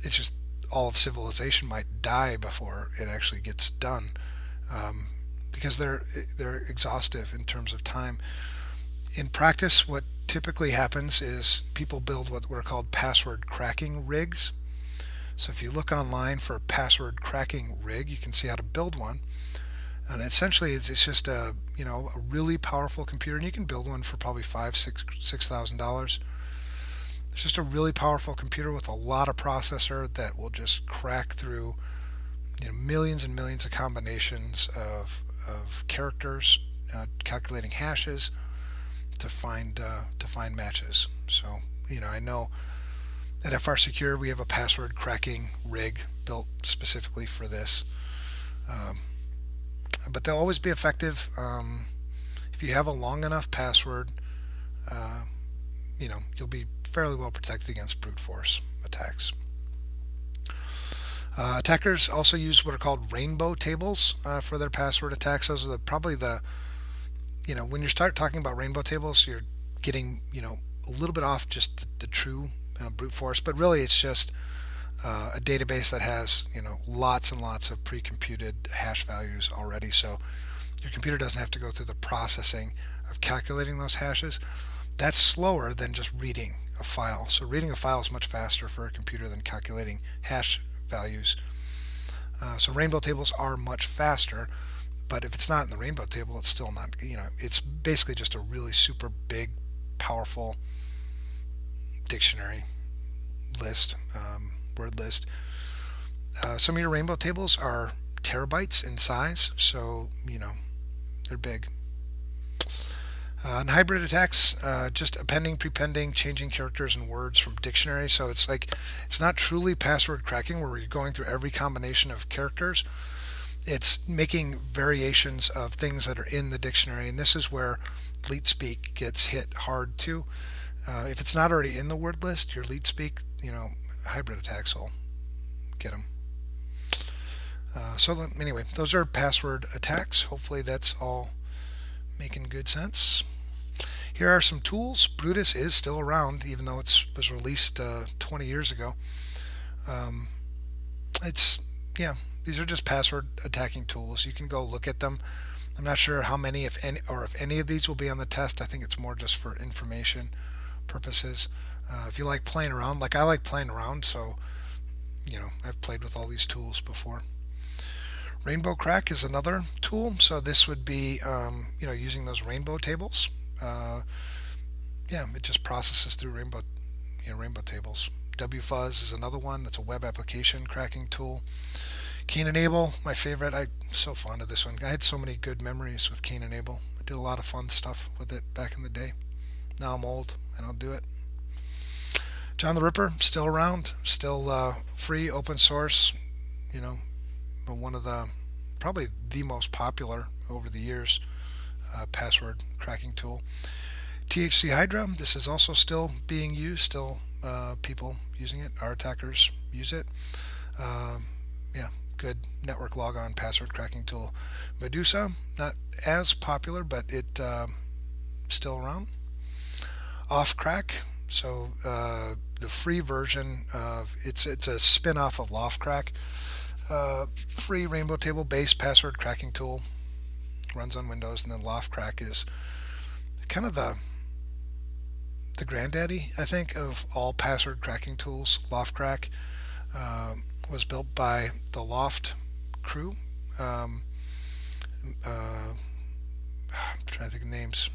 It's just all of civilization might die before it actually gets done, because they're exhaustive in terms of time. In practice, what typically happens is people build what are called password cracking rigs. So if you look online for a password cracking rig, you can see how to build one. And essentially, it's just a really powerful computer, and you can build one for probably $6,000. It's just a really powerful computer with a lot of processor that will just crack through millions and millions of combinations of characters, calculating hashes to find matches. So I know at FRSecure we have a password cracking rig built specifically for this. But they'll always be effective if you have a long enough password. You'll be fairly well protected against brute force attacks. Attackers also use what are called rainbow tables for their password attacks. Those are probably when you start talking about rainbow tables, you're getting a little bit off just the true brute force, but really it's just a database that has lots and lots of pre-computed hash values already, so your computer doesn't have to go through the processing of calculating those hashes. That's slower than just reading a file. So reading a file is much faster for a computer than calculating hash values. So rainbow tables are much faster, but if it's not in the rainbow table, it's still not, it's basically just a really super big, powerful dictionary list, word list. Some of your rainbow tables are terabytes in size, so they're big. And hybrid attacks, just appending, prepending, changing characters and words from dictionaries. So it's not truly password cracking where you're going through every combination of characters. It's making variations of things that are in the dictionary, and this is where leet speak gets hit hard too. If it's not already in the word list, your leet speak, hybrid attacks will get them. So anyway, those are password attacks. Hopefully that's all making good sense. Here are some tools. Brutus is still around, even though it was released 20 years ago. These are just password attacking tools. You can go look at them. I'm not sure how many, if any of these will be on the test. I think it's more just for information purposes. If you like playing around, like I like playing around, so I've played with all these tools before. Rainbow Crack is another tool, so this would be using those rainbow tables. It just processes through rainbow tables. WFuzz is another one. That's a web application cracking tool. Cain Enable, my favorite. I'm so fond of this one. I had so many good memories with Cain Enable. I did a lot of fun stuff with it back in the day. Now I'm old. I don't do it. John the Ripper, still around, still free, open source. You know, one of the probably the most popular over the years password cracking tool. THC Hydra, this is also still being used, still people using it, our attackers use it. Yeah, good network logon password cracking tool. Medusa, not as popular, but it still around. Offcrack, so the free version of it's a spin-off of Loftcrack, free rainbow table based password cracking tool, runs on Windows, and then Loftcrack is kind of the granddaddy, I think, of all password cracking tools. Loftcrack was built by the Loft crew. I'm trying to think of names.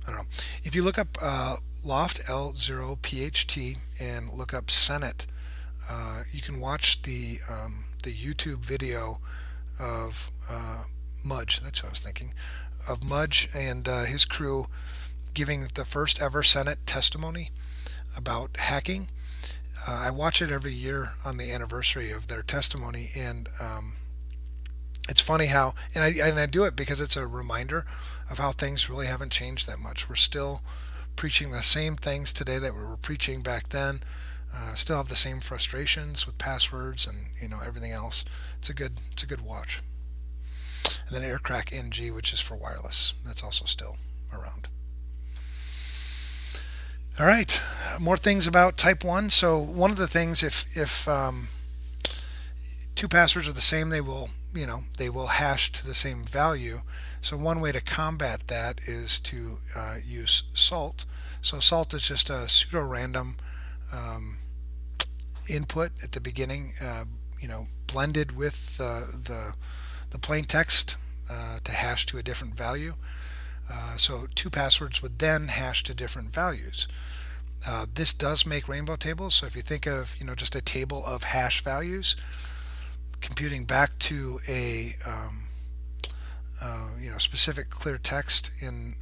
I don't know. If you look up Loft L0PHT and look up Senate, you can watch the YouTube video of Mudge. That's what I was thinking of, Mudge and his crew giving the first ever Senate testimony about hacking. I watch it every year on the anniversary of their testimony, and it's funny how, and I do it because it's a reminder of how things really haven't changed that much. We're still preaching the same things today that we were preaching back then. Still have the same frustrations with passwords and everything else. It's a good watch. And then Aircrack NG, which is for wireless, that's also still around. All right, more things about Type 1. So one of the things, if two passwords are the same, they will hash to the same value. So one way to combat that is to use salt. So salt is just a pseudo-random input at the beginning, blended with the plain text to hash to a different value. So two passwords would then hash to different values. This does make rainbow tables. So if you think of just a table of hash values, computing back to a specific clear text in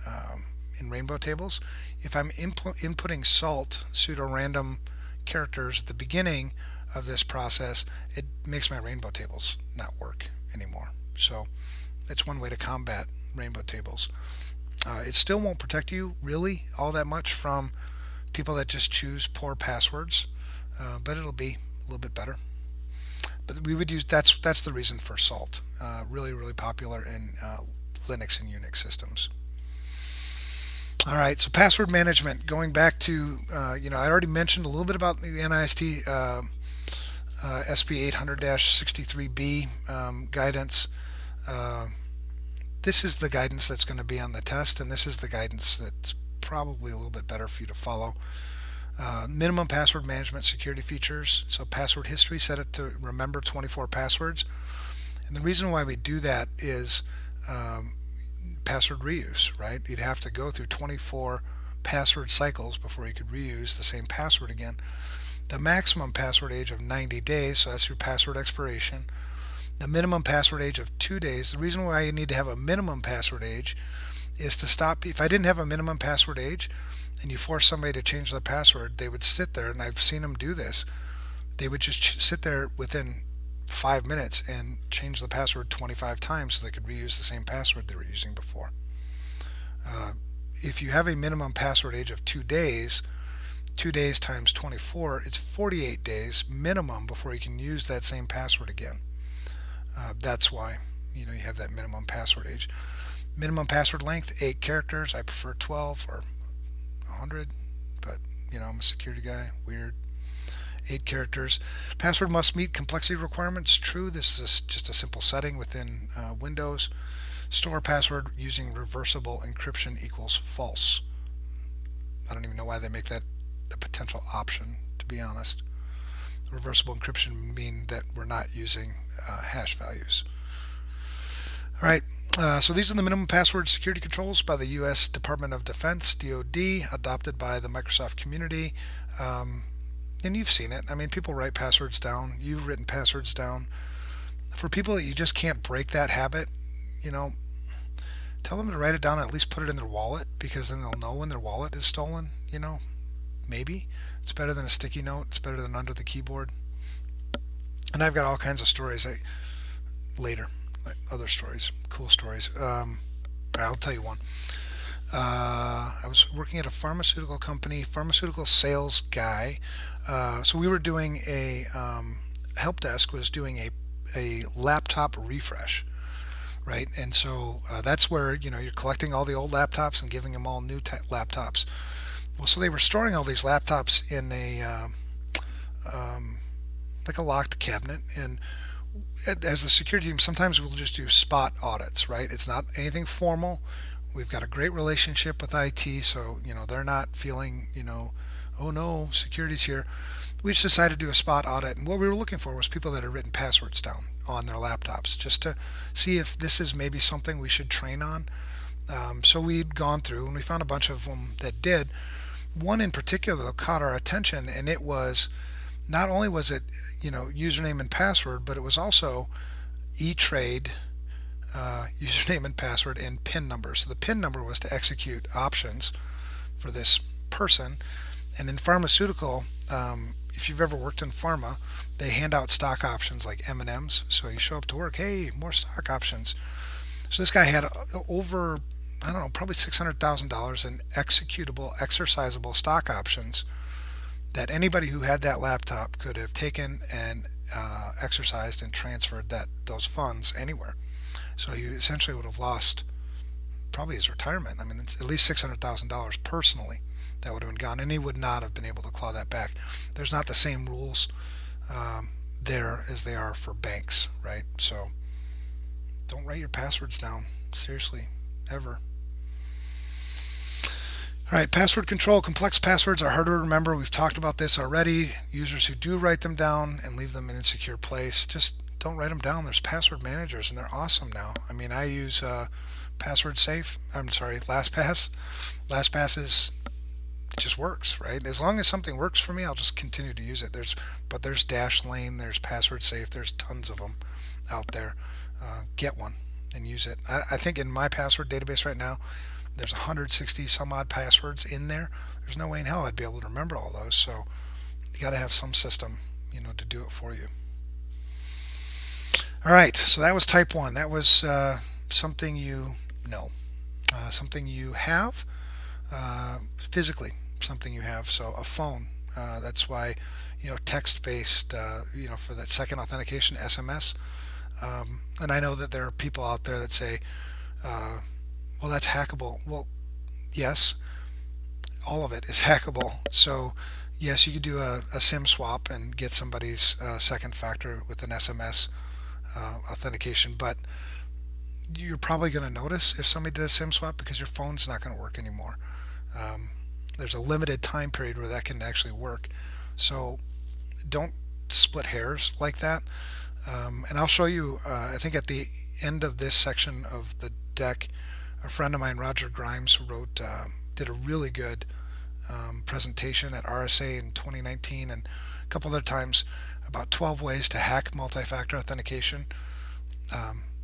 rainbow tables, if I'm inputting salt pseudo-random characters at the beginning of this process, it makes my rainbow tables not work anymore. So it's one way to combat rainbow tables. It still won't protect you really all that much from people that just choose poor passwords, but it'll be a little bit better. But we would use that's the reason for salt. Really popular in Linux and Unix systems. All right, so password management. Going back to I already mentioned a little bit about the NIST SP 800-63B guidance. This is the guidance that's going to be on the test, and this is the guidance that's probably a little bit better for you to follow. Minimum password management security features. So password history, set it to remember 24 passwords. And the reason why we do that is password reuse, right? You'd have to go through 24 password cycles before you could reuse the same password again. The maximum password age of 90 days, so that's your password expiration. The minimum password age of 2 days. The reason why you need to have a minimum password age is to stop. If I didn't have a minimum password age and you force somebody to change their password, they would sit there, and I've seen them do this. They would just sit there within 5 minutes and change the password 25 times so they could reuse the same password they were using before. If you have a minimum password age of 2 days, 2 days times 24, it's 48 days minimum before you can use that same password again. That's why you have that minimum password age. Minimum password length, 8 characters. I prefer 12 or 100, but I'm a security guy. Weird. 8 characters. Password must meet complexity requirements. True. This is just a simple setting within Windows. Store password using reversible encryption equals false. I don't even know why they make that a potential option, to be honest. Reversible encryption mean that we're not using hash values. All right, so these are the minimum password security controls by the U.S. Department of Defense, DoD, adopted by the Microsoft community. Um, and you've seen it. I mean, people write passwords down. You've written passwords down. For people that you just can't break that habit, you know, tell them to write it down and at least put it in their wallet, because then they'll know when their wallet is stolen. Maybe it's better than a sticky note. It's better than under the keyboard. And I've got all kinds of stories later, like other stories, cool stories. I'll tell you one. I was working at a pharmaceutical company, pharmaceutical sales guy. So we were doing help desk was doing a laptop refresh, right? And so that's where you're collecting all the old laptops and giving them all new laptops. Well, so they were storing all these laptops in um, like a locked cabinet, and as the security team, sometimes we'll just do spot audits, right? It's not anything formal. We've got a great relationship with IT, so they're not feeling, oh no, security's here. We just decided to do a spot audit, and what we were looking for was people that had written passwords down on their laptops, just to see if this is maybe something we should train on. So we'd gone through and we found a bunch of them that did. One in particular though caught our attention, and it was not only was it username and password, but it was also E-Trade username and password and PIN number. So the PIN number was to execute options for this person. And in pharmaceutical, if you've ever worked in pharma, they hand out stock options like M&Ms. So you show up to work, hey, more stock options. So this guy had over, I don't know, probably $600,000 in executable, exercisable stock options that anybody who had that laptop could have taken and exercised and transferred those funds anywhere. So he essentially would have lost probably his retirement. I mean, it's at least $600,000 personally that would have been gone, and he would not have been able to claw that back. There's not the same rules there as they are for banks, right? So don't write your passwords down, seriously, ever. All right, password control. Complex passwords are hard to remember. We've talked about this already. Users who do write them down and leave them in a secure place, just don't write them down. There's password managers, and they're awesome now. I mean, I use Password Safe. I'm sorry, LastPass. LastPass it just works, right? As long as something works for me, I'll just continue to use it. There's Dashlane, there's Password Safe, there's tons of them out there. Get one and use it. I think in my password database right now, there's 160 some odd passwords in there. There's no way in hell I'd be able to remember all those. So you got to have some system, to do it for you. All right, so that was type one. That was something something you have physically, something you have. So a phone. That's why text-based. For that second authentication, SMS. And I know that there are people out there that say, well, that's hackable. Well, yes, all of it is hackable. So, yes, you could do a SIM swap and get somebody's second factor with an SMS authentication, but you're probably going to notice if somebody did a SIM swap because your phone's not going to work anymore. Um, there's a limited time period where that can actually work. So, don't split hairs like that. And I'll show you, I think at the end of this section of the deck, a friend of mine, Roger Grimes, who did a really good presentation at RSA in 2019 and a couple other times about 12 ways to hack multi-factor authentication.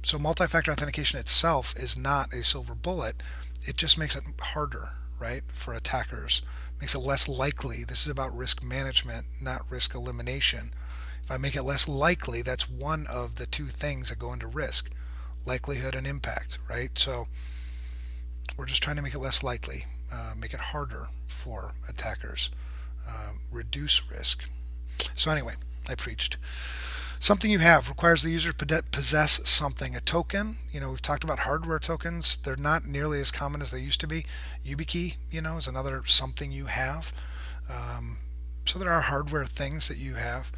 So multi-factor authentication itself is not a silver bullet. It just makes it harder, right, for attackers. Makes it less likely. This is about risk management, not risk elimination. If I make it less likely, that's one of the two things that go into risk: likelihood and impact, right? So we're just trying to make it less likely, make it harder for attackers, reduce risk. So anyway, I preached. Something you have requires the user to possess something. A token, we've talked about hardware tokens. They're not nearly as common as they used to be. YubiKey, is another something you have. So there are hardware things that you have.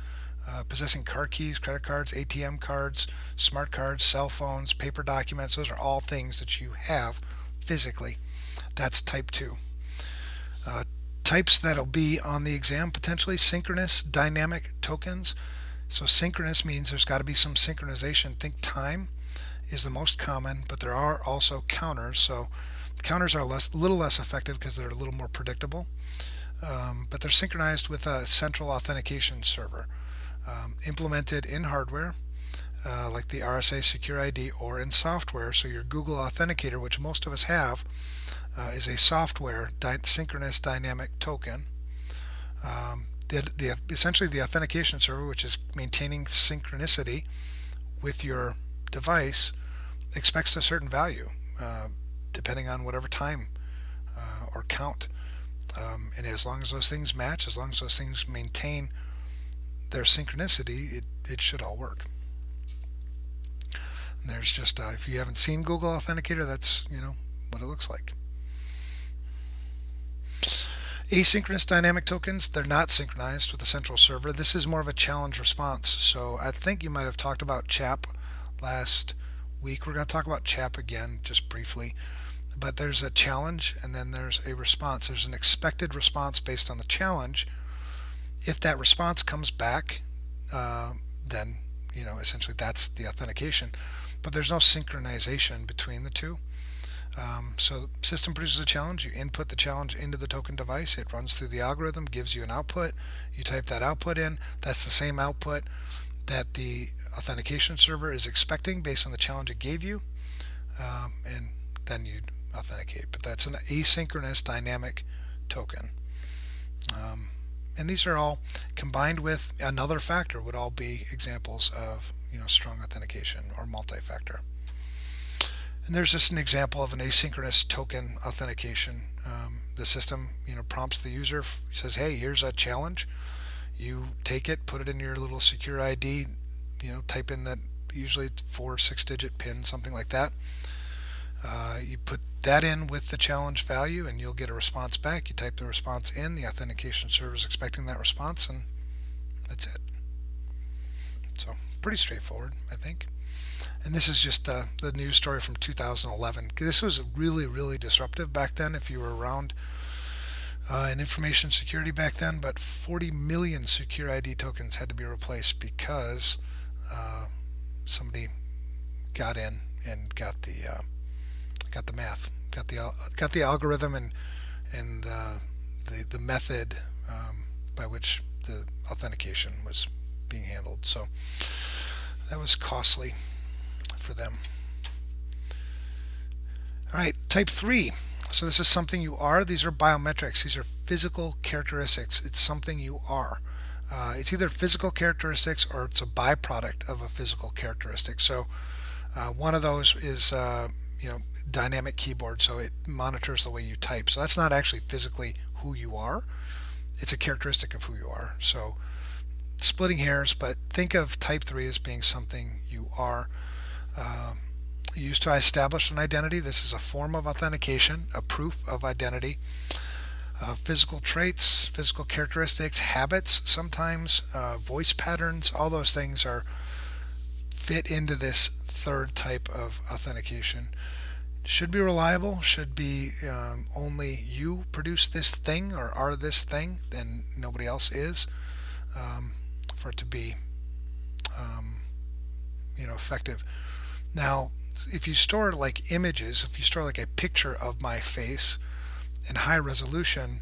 Possessing car keys, credit cards, ATM cards, smart cards, cell phones, paper documents, those are all things that you have physically. That's type 2. Types that'll be on the exam potentially: synchronous, dynamic tokens. So synchronous means there's got to be some synchronization. Think time. is the most common, but there are also counters. So counters are a little less effective because they're a little more predictable, but they're synchronized with a central authentication server implemented in hardware, like the FRSecure ID, or in software. So your Google Authenticator, which most of us have, is a software synchronous dynamic token. Essentially the authentication server, which is maintaining synchronicity with your device, expects a certain value depending on whatever time or count. And as long as those things match, as long as those things maintain their synchronicity, it should all work. And there's just, if you haven't seen Google Authenticator, that's what it looks like. Asynchronous dynamic tokens, they're not synchronized with the central server. This is more of a challenge response. So I think you might have talked about CHAP last week. We're going to talk about CHAP again just briefly. But there's a challenge and then there's a response. There's an expected response based on the challenge. If that response comes back, then essentially that's the authentication. But there's no synchronization between the two. So the system produces a challenge, you input the challenge into the token device, it runs through the algorithm, gives you an output, you type that output in, that's the same output that the authentication server is expecting based on the challenge it gave you, and then you'd authenticate. But that's an asynchronous dynamic token. And these are all combined with another factor would all be examples of strong authentication or multi-factor. And there's just an example of an asynchronous token authentication. The system, prompts the user, says, "Hey, here's a challenge." You take it, put it in your little secure ID, type in that usually 4 or 6-digit PIN, something like that. You put that in with the challenge value, and you'll get a response back. You type the response in, the authentication server is expecting that response, and that's it. So pretty straightforward, I think. And this is just the news story from 2011. This was really, really disruptive back then if you were around in information security back then. But 40 million secure ID tokens had to be replaced because somebody got in and got the math, got the algorithm and the method by which the authentication was being handled. So that was costly for them. All right, type 3. So this is something you are. These are biometrics. These are physical characteristics. It's something you are. It's either physical characteristics or it's a byproduct of a physical characteristic. So one of those is dynamic keyboard. So it monitors the way you type. So that's not actually physically who you are. It's a characteristic of who you are. So splitting hairs, but think of type 3 as being something you are. Used to establish an identity. This is a form of authentication, a proof of identity. Physical traits, physical characteristics, habits, sometimes voice patterns, all those things fit into this third type of authentication. Should be reliable, should be only you produce this thing or are this thing, and nobody else is, for it to be effective. Now, if you store like images, if you store like a picture of my face in high resolution,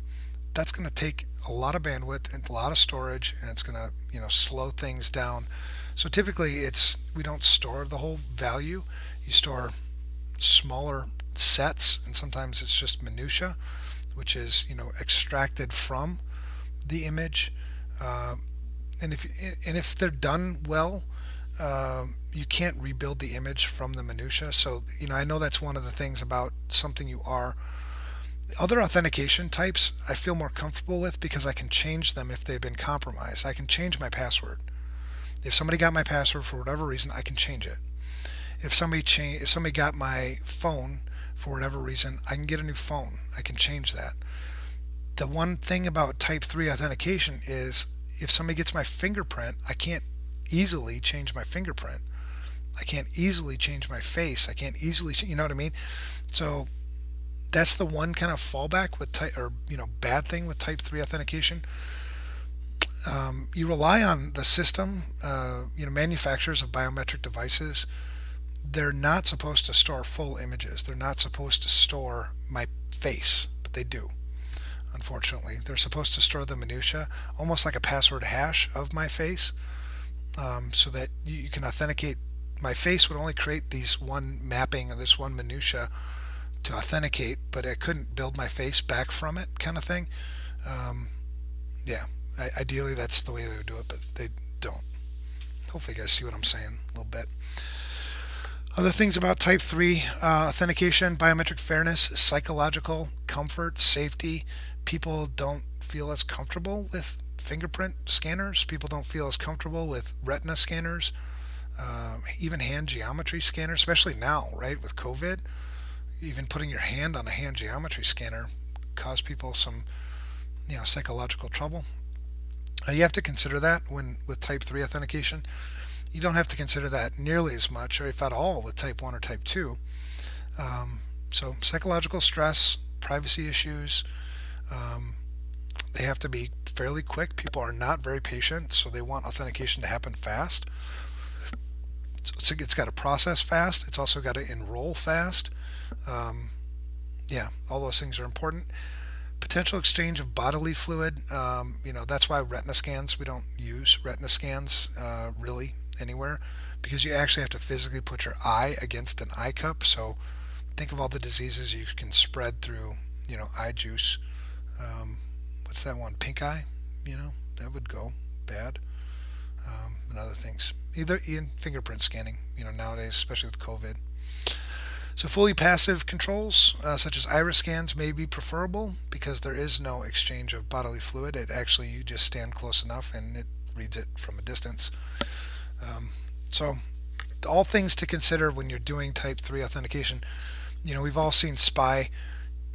that's going to take a lot of bandwidth and a lot of storage, and it's going to slow things down. So typically we don't store the whole value. You store smaller sets, and sometimes it's just minutia, which is extracted from the image. And if they're done well, you can't rebuild the image from the minutia. So I know that's one of the things about something you are. Other authentication types I feel more comfortable with because I can change them if they've been compromised. I can change my password. If somebody got my password for whatever reason, I can change it. If somebody got my phone for whatever reason, I can get a new phone. I can change that. The one thing about type 3 authentication is if somebody gets my fingerprint, I can't easily change my fingerprint. I can't easily change my face. I can't easily, you know what I mean? So that's the one kind of fallback with bad thing with type 3 authentication. You rely on the system, manufacturers of biometric devices they're not supposed to store full images. They're not supposed to store my face, but they do. Unfortunately, they're supposed to store the minutia, almost like a password hash of my face, so that you can authenticate. My face would only create these one mapping of this one minutia to authenticate, but I couldn't build my face back from it, kind of thing. Um, yeah, ideally that's the way they would do it, but they don't. Hopefully, you guys see what I'm saying a little bit. Other things about Type 3 authentication: biometric fairness, psychological comfort, safety. People don't feel as comfortable with fingerprint scanners. People don't feel as comfortable with retina scanners, even hand geometry scanners, especially now, right, with COVID. Even putting your hand on a hand geometry scanner cause people some, psychological trouble. You have to consider that when with Type 3 authentication. You don't have to consider that nearly as much, or if at all, with Type 1 or Type 2. So psychological stress, privacy issues, um, they have to be fairly quick. People are not very patient, so they want authentication to happen fast. So it's got to process fast. It's also got to enroll fast. Um, yeah, all those things are important. Potential exchange of bodily fluid. That's why retina scans, we don't use retina scans really anywhere, because you actually have to physically put your eye against an eye cup. So think of all the diseases you can spread through, eye juice. What's that one? Pink eye? That would go bad. And other things. Either in fingerprint scanning, nowadays, especially with COVID. So fully passive controls, such as iris scans, may be preferable because there is no exchange of bodily fluid. You just stand close enough and it reads it from a distance. So all things to consider when you're doing Type 3 authentication. We've all seen spy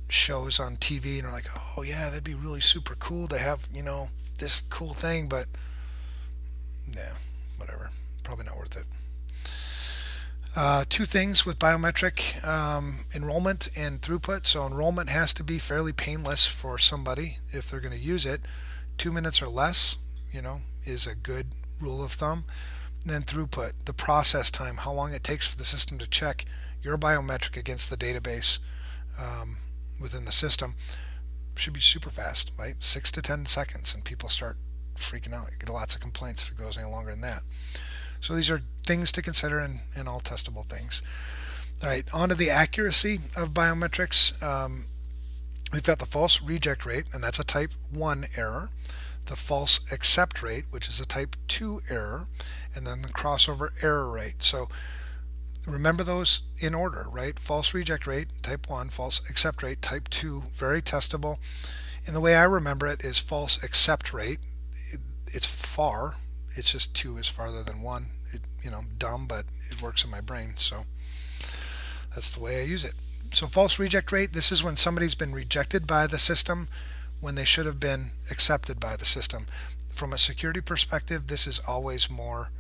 shows on TV and we're like, oh yeah, that'd be really super cool to have, this cool thing, but yeah, whatever. Probably not worth it. Two things with biometric: enrollment and throughput. So enrollment has to be fairly painless for somebody if they're going to use it. 2 minutes or less, is a good rule of thumb. And then throughput, the process time, how long it takes for the system to check your biometric against the database within the system, should be super fast, right? 6 to 10 seconds, and people start freaking out. You get lots of complaints if it goes any longer than that. So these are things to consider and all testable things. All right, on to the accuracy of biometrics. We've got the false reject rate, and that's a Type 1 error. The false accept rate, which is a Type 2 error, and then the crossover error rate. So remember those in order, right? False reject rate, Type 1, false accept rate, Type 2, very testable. And the way I remember it is false accept rate. It's far. It's just 2 is farther than 1. Dumb, but it works in my brain, so that's the way I use it. So false reject rate, this is when somebody's been rejected by the system when they should have been accepted by the system. From a security perspective, this is always more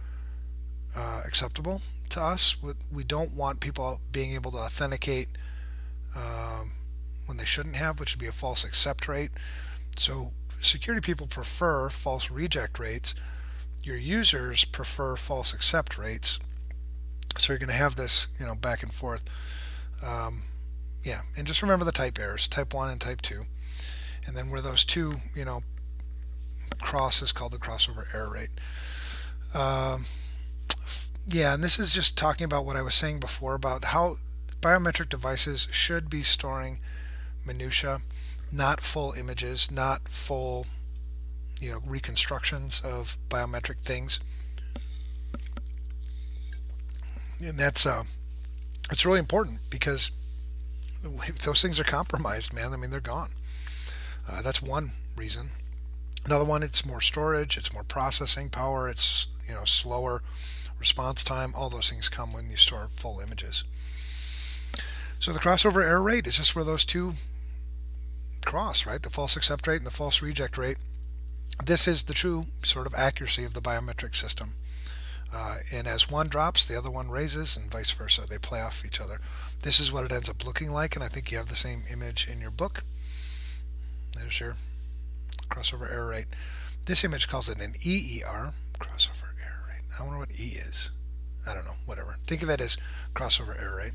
acceptable to us. We don't want people being able to authenticate when they shouldn't have, which would be a false accept rate. So security people prefer false reject rates. Your users prefer false accept rates. So you're going to have this, back and forth. And just remember the type errors, Type 1 and Type 2. And then where those two, cross is called the crossover error rate. And this is just talking about what I was saying before about how biometric devices should be storing minutia, not full images, not full reconstructions of biometric things. And that's it's really important, because if those things are compromised, man, they're gone. That's one reason. Another one, it's more storage, it's more processing power, it's slower response time. All those things come when you store full images. So the crossover error rate is just where those two cross, right? The false accept rate and the false reject rate. This is the true sort of accuracy of the biometric system. And as one drops, the other one raises, and vice versa. They play off each other. This is what it ends up looking like, and I think you have the same image in your book. There's your crossover error rate. This image calls it an EER, crossover error rate. I wonder what E is. I don't know, whatever. think of it as crossover error, right?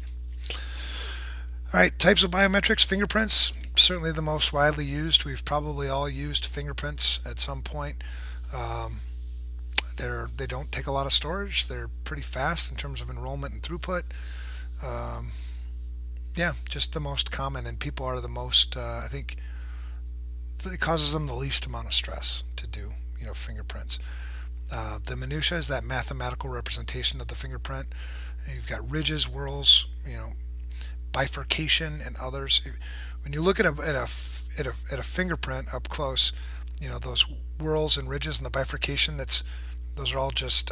All right, types of biometrics, fingerprints, certainly the most widely used. We've probably all used fingerprints at some point. Um, they don't take a lot of storage. They're pretty fast in terms of enrollment and throughput. Um, yeah, just the most common, and people are the most. I think it causes them the least amount of stress to do. Fingerprints. The minutia is that mathematical representation of the fingerprint. And you've got ridges, whorls, bifurcation, and others. When you look at a fingerprint up close, those whorls and ridges and the bifurcation. Those are all just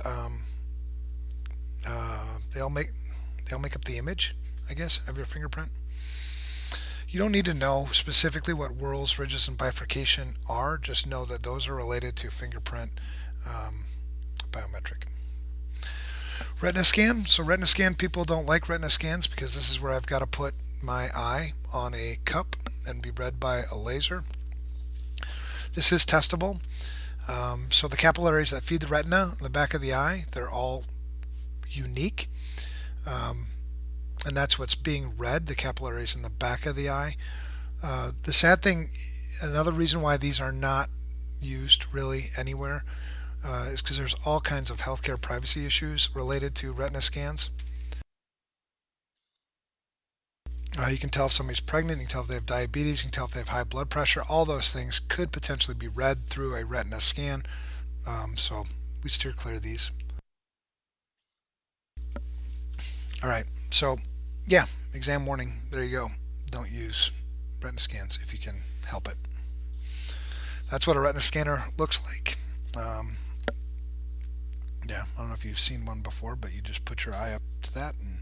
they all make up the image, I guess, of your fingerprint. You don't need to know specifically what whorls, ridges, and bifurcation are. Just know that those are related to fingerprint um, biometric. Retina scan. So retina scan, people don't like retina scans because this is where I've got to put my eye on a cup and be read by a laser. This is testable. So the capillaries that feed the retina, the back of the eye, they're all unique. Um, and that's what's being read, the capillaries in the back of the eye. The sad thing, another reason why these are not used really anywhere is because there's all kinds of healthcare privacy issues related to retina scans. You can tell if somebody's pregnant, you can tell if they have diabetes, you can tell if they have high blood pressure. All those things could potentially be read through a retina scan. So we steer clear of these. All right, so yeah, exam warning. There you go. Don't use retina scans if you can help it. That's what a retina scanner looks like. Yeah, I don't know if you've seen one before, but you just put your eye up to that and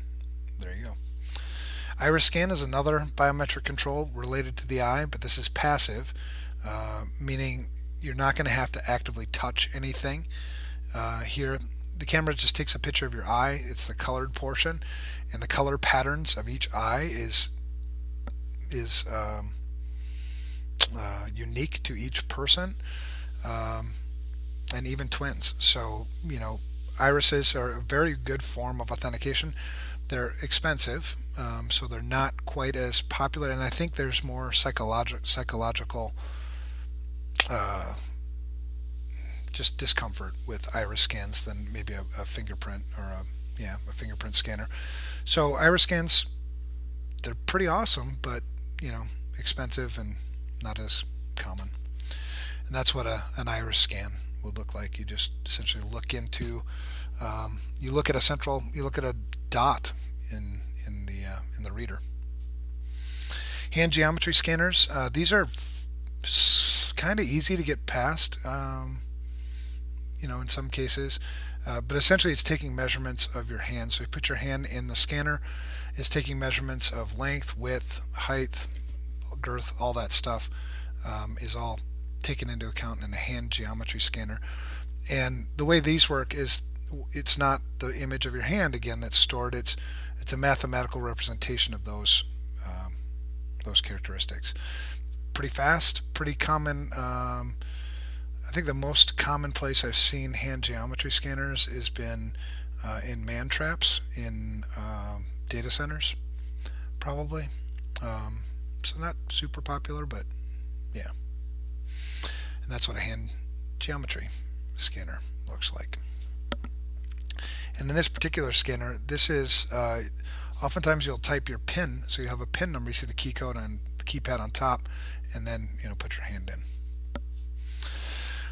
there you go. Iris scan is another biometric control related to the eye, but this is passive, meaning you're not going to have to actively touch anything. Here, the camera just takes a picture of your eye. It's the colored portion, and the color patterns of each eye is unique to each person, and even twins. So, irises are a very good form of authentication. They're expensive, so they're not quite as popular, and I think there's more psychological just discomfort with iris scans than maybe a fingerprint or a fingerprint scanner. So iris scans, they're pretty awesome, but expensive and not as common. And that's what an iris scan would look like. You just essentially look into you look at a dot in the reader. Hand geometry scanners. These are kind of easy to get past. In some cases, but essentially it's taking measurements of your hand. So you put your hand in the scanner, it's taking measurements of length, width, height, girth, all that stuff is all taken into account in a hand geometry scanner. And the way these work is it's not the image of your hand again that's stored. It's a mathematical representation of those characteristics. Pretty fast, pretty common. I think the most common place I've seen hand geometry scanners has been in man traps in data centers, probably. So not super popular, but yeah. And that's what a hand geometry scanner looks like. And in this particular scanner, this is oftentimes you'll type your PIN, so you have a PIN number. You see the key code on the keypad on top, and then put your hand in.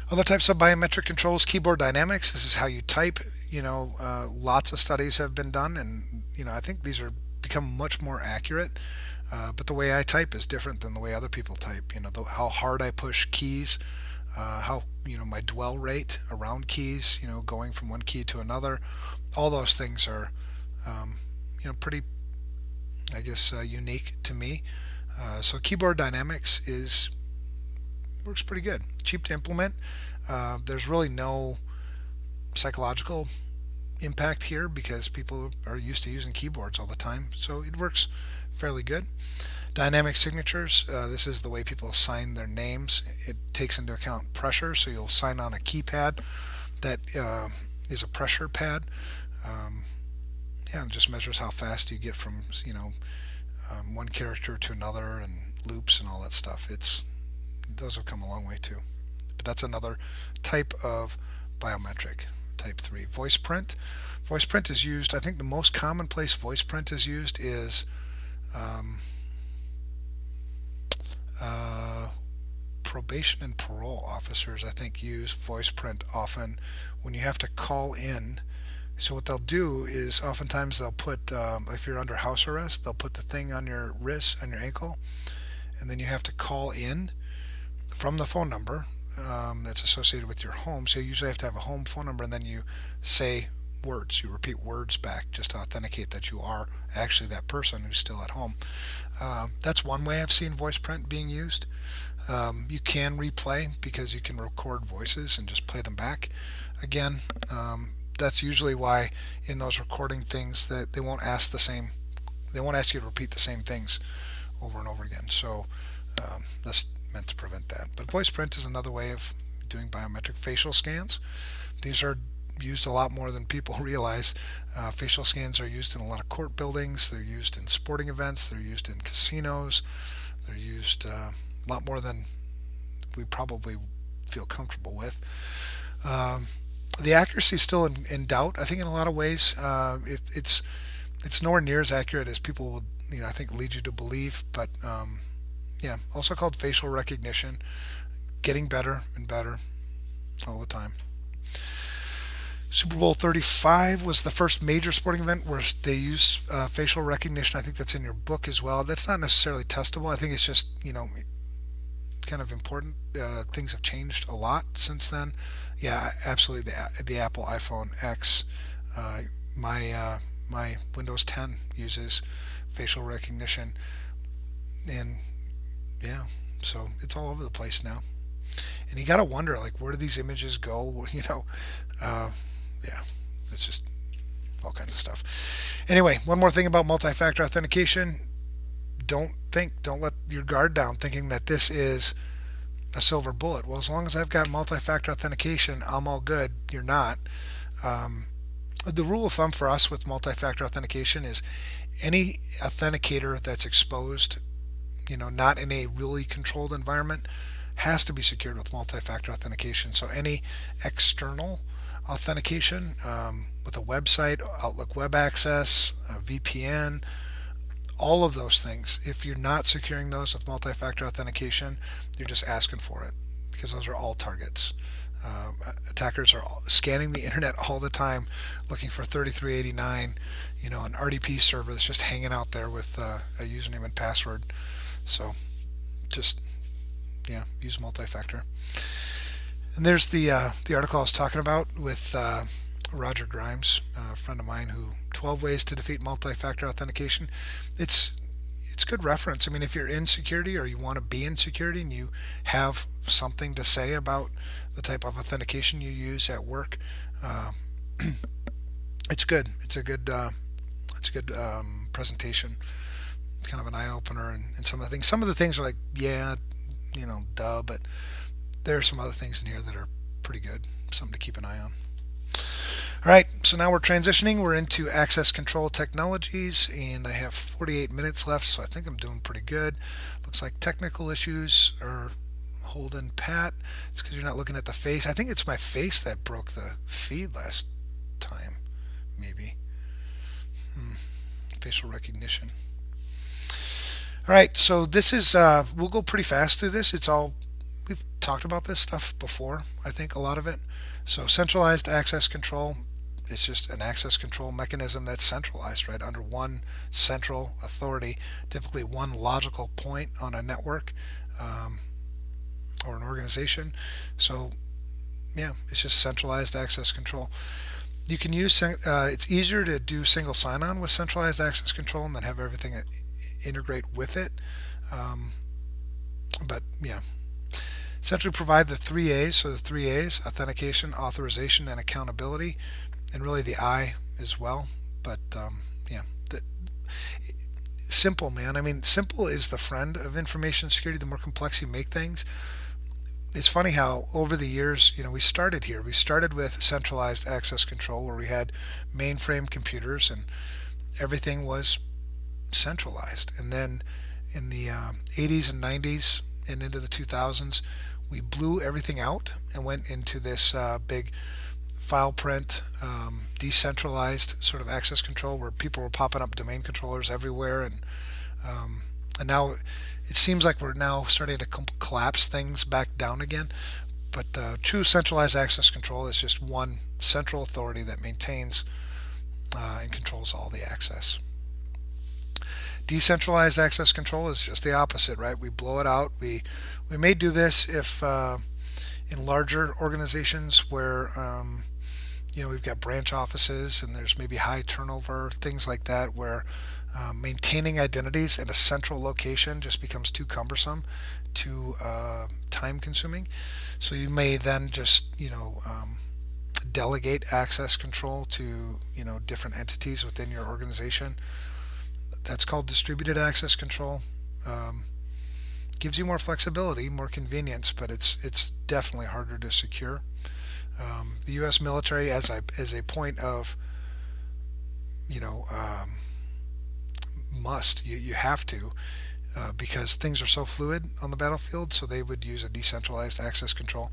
Other types of biometric controls, keyboard dynamics. This is how you type. Lots of studies have been done, and I think these are become much more accurate. But the way I type is different than the way other people type. How hard I push keys, how my dwell rate around keys, going from one key to another. All those things are, pretty, I guess, unique to me. So keyboard dynamics works pretty good. Cheap to implement. There's really no psychological impact here because people are used to using keyboards all the time. So it works fairly good. Dynamic signatures. This is the way people sign their names. It takes into account pressure. So you'll sign on a keypad that is a pressure pad. yeah, it just measures how fast you get from one character to another, and loops and all that stuff. It's those have come a long way too. But that's another type of biometric. Type 3 voice print. Voice print is used. I think the most commonplace voice print is used is um, uh, probation and parole officers. I think use voice print often when you have to call in. So what they'll do is oftentimes they'll put, if you're under house arrest, they'll put the thing on your wrist, on your ankle, and then you have to call in from the phone number that's associated with your home. So you usually have to have a home phone number, and then you say words. You repeat words back just to authenticate that you are actually that person who's still at home. That's one way I've seen voice print being used. You can replay because you can record voices and just play them back again. That's usually why in those recording things that they won't ask the same. They won't ask you to repeat the same things over and over again. So that's meant to prevent that. But voice print is another way of doing biometric. Facial scans. These are used a lot more than people realize. Facial scans are used in a lot of court buildings. They're used in sporting events. They're used in casinos. They're used a lot more than we probably feel comfortable with. The accuracy is still in doubt. I think in a lot of ways it's nowhere near as accurate as people would I think lead you to believe. But yeah, also called facial recognition, getting better and better all the time. Super Bowl 35 was the first major sporting event where they use facial recognition. I think that's in your book as well. That's not necessarily testable. I think it's just kind of important. Things have changed a lot since then. Yeah, absolutely. The Apple iPhone X, my Windows 10 uses facial recognition, and yeah, so it's all over the place now. And you got to wonder, like, where do these images go? Yeah, it's just all kinds of stuff. Anyway, one more thing about multi-factor authentication. Don't let your guard down thinking that this is a silver bullet. Well, as long as I've got multi-factor authentication, I'm all good. You're not. The rule of thumb for us with multi-factor authentication is any authenticator that's exposed, not in a really controlled environment, has to be secured with multi-factor authentication. So any external authentication with a website, Outlook Web Access, a VPN, all of those things, if you're not securing those with multi-factor authentication, you're just asking for it, because those are all targets. Attackers are scanning the internet all the time looking for 3389, an RDP server that's just hanging out there with a username and password. So just, yeah, use multi-factor. And there's the article I was talking about with Roger Grimes, a friend of mine, who 12 ways to defeat multi-factor authentication. It's good reference. I mean, if you're in security or you want to be in security and you have something to say about the type of authentication you use at work, it's good. It's a good presentation. It's kind of an eye opener, and some of the things. Some of the things are like, yeah, duh, but there are some other things in here that are pretty good. Something to keep an eye on. All right, so now we're transitioning. We're into access control technologies, and I have 48 minutes left, so I think I'm doing pretty good. Looks like technical issues are holding pat. It's because you're not looking at the face. I think it's my face that broke the feed last time, maybe. Facial recognition. All right, so this is, we'll go pretty fast through this. We've talked about this stuff before, I think, a lot of it. So centralized access control, it's just an access control mechanism that's centralized, right, under one central authority, typically one logical point on a network or an organization. So, yeah, it's just centralized access control. You can use, it's easier to do single sign-on with centralized access control and then have everything integrate with it. But, yeah. Essentially provide the three A's. So the three A's: authentication, authorization, and accountability, and really the I as well. But yeah, simple, man. I mean, simple is the friend of information security. The more complex you make things, it's funny how over the years, we started here. We started with centralized access control where we had mainframe computers and everything was centralized. And then in the 80s and 90s and into the 2000s, we blew everything out and went into this big file print, decentralized sort of access control where people were popping up domain controllers everywhere. And now it seems like we're now starting to collapse things back down again. But true centralized access control is just one central authority that maintains and controls all the access. Decentralized access control is just the opposite, right? We blow it out. We may do this if in larger organizations where we've got branch offices and there's maybe high turnover, things like that, where maintaining identities in a central location just becomes too cumbersome, too time consuming. So you may then just delegate access control to different entities within your organization. That's called distributed access control. Gives you more flexibility, more convenience, but it's definitely harder to secure. The U.S. military, as a point of must, you have to, because things are so fluid on the battlefield, so they would use a decentralized access control.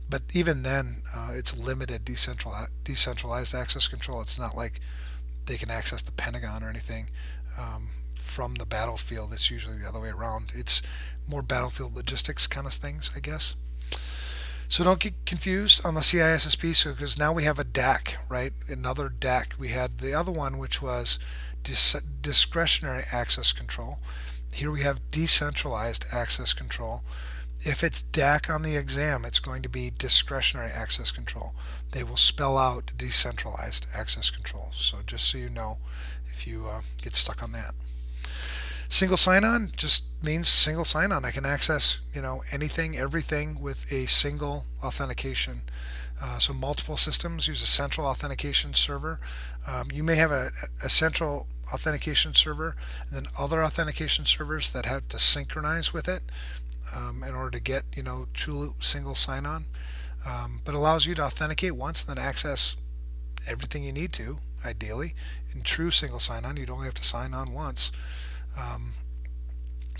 But even then, it's limited decentralized access control. It's not like they can access the Pentagon or anything from the battlefield. It's usually the other way around. It's more battlefield logistics kind of things, I guess. So don't get confused on the CISSP, because now we have a DAC, right? Another DAC. We had the other one, which was discretionary access control. Here we have decentralized access control. If it's DAC on the exam, it's going to be discretionary access control. They will spell out decentralized access control. So just so you know, if you get stuck on that. Single sign-on just means single sign-on. I can access, anything, everything with a single authentication. So multiple systems use a central authentication server. You may have a central authentication server and then other authentication servers that have to synchronize with it in order to get, true single sign-on. But allows you to authenticate once and then access everything you need to, ideally. In true single sign-on, you'd only have to sign on once.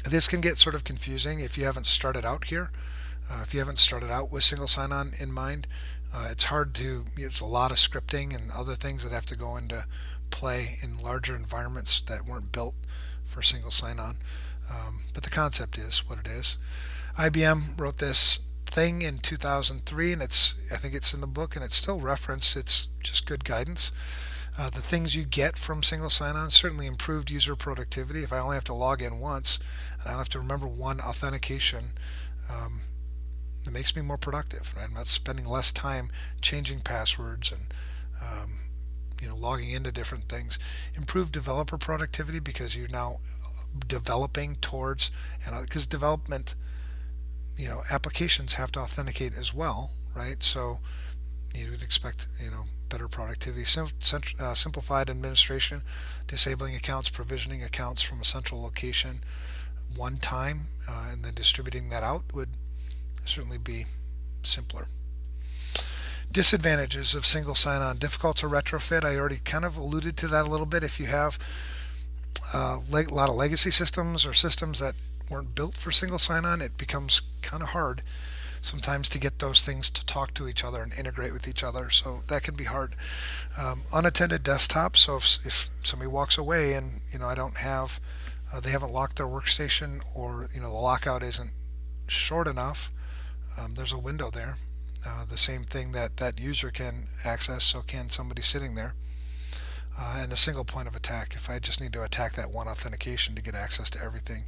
This can get sort of confusing if you haven't started out here. If you haven't started out with single sign-on in mind, it's hard to, it's a lot of scripting and other things that have to go into play in larger environments that weren't built for single sign-on. But the concept is what it is. IBM wrote this thing in 2003, and I think it's in the book, and it's still referenced. It's just good guidance. The things you get from single sign-on, certainly improved user productivity. If I only have to log in once and I have to remember one authentication, it makes me more productive. Right? I'm not spending less time changing passwords and logging into different things. Improved developer productivity because you're now developing towards, and because development, applications have to authenticate as well, right? So you would expect, better productivity. Simplified administration, disabling accounts, provisioning accounts from a central location one time, and then distributing that out would certainly be simpler. Disadvantages of single sign-on: difficult to retrofit. I already kind of alluded to that a little bit. If you have a lot of legacy systems or systems that weren't built for single sign-on, it becomes kind of hard sometimes to get those things to talk to each other and integrate with each other. So that can be hard. Unattended desktop. So if somebody walks away and I don't have, they haven't locked their workstation, or the lockout isn't short enough, there's a window there. The same thing that user can access, so can somebody sitting there. And a single point of attack. If I just need to attack that one authentication to get access to everything,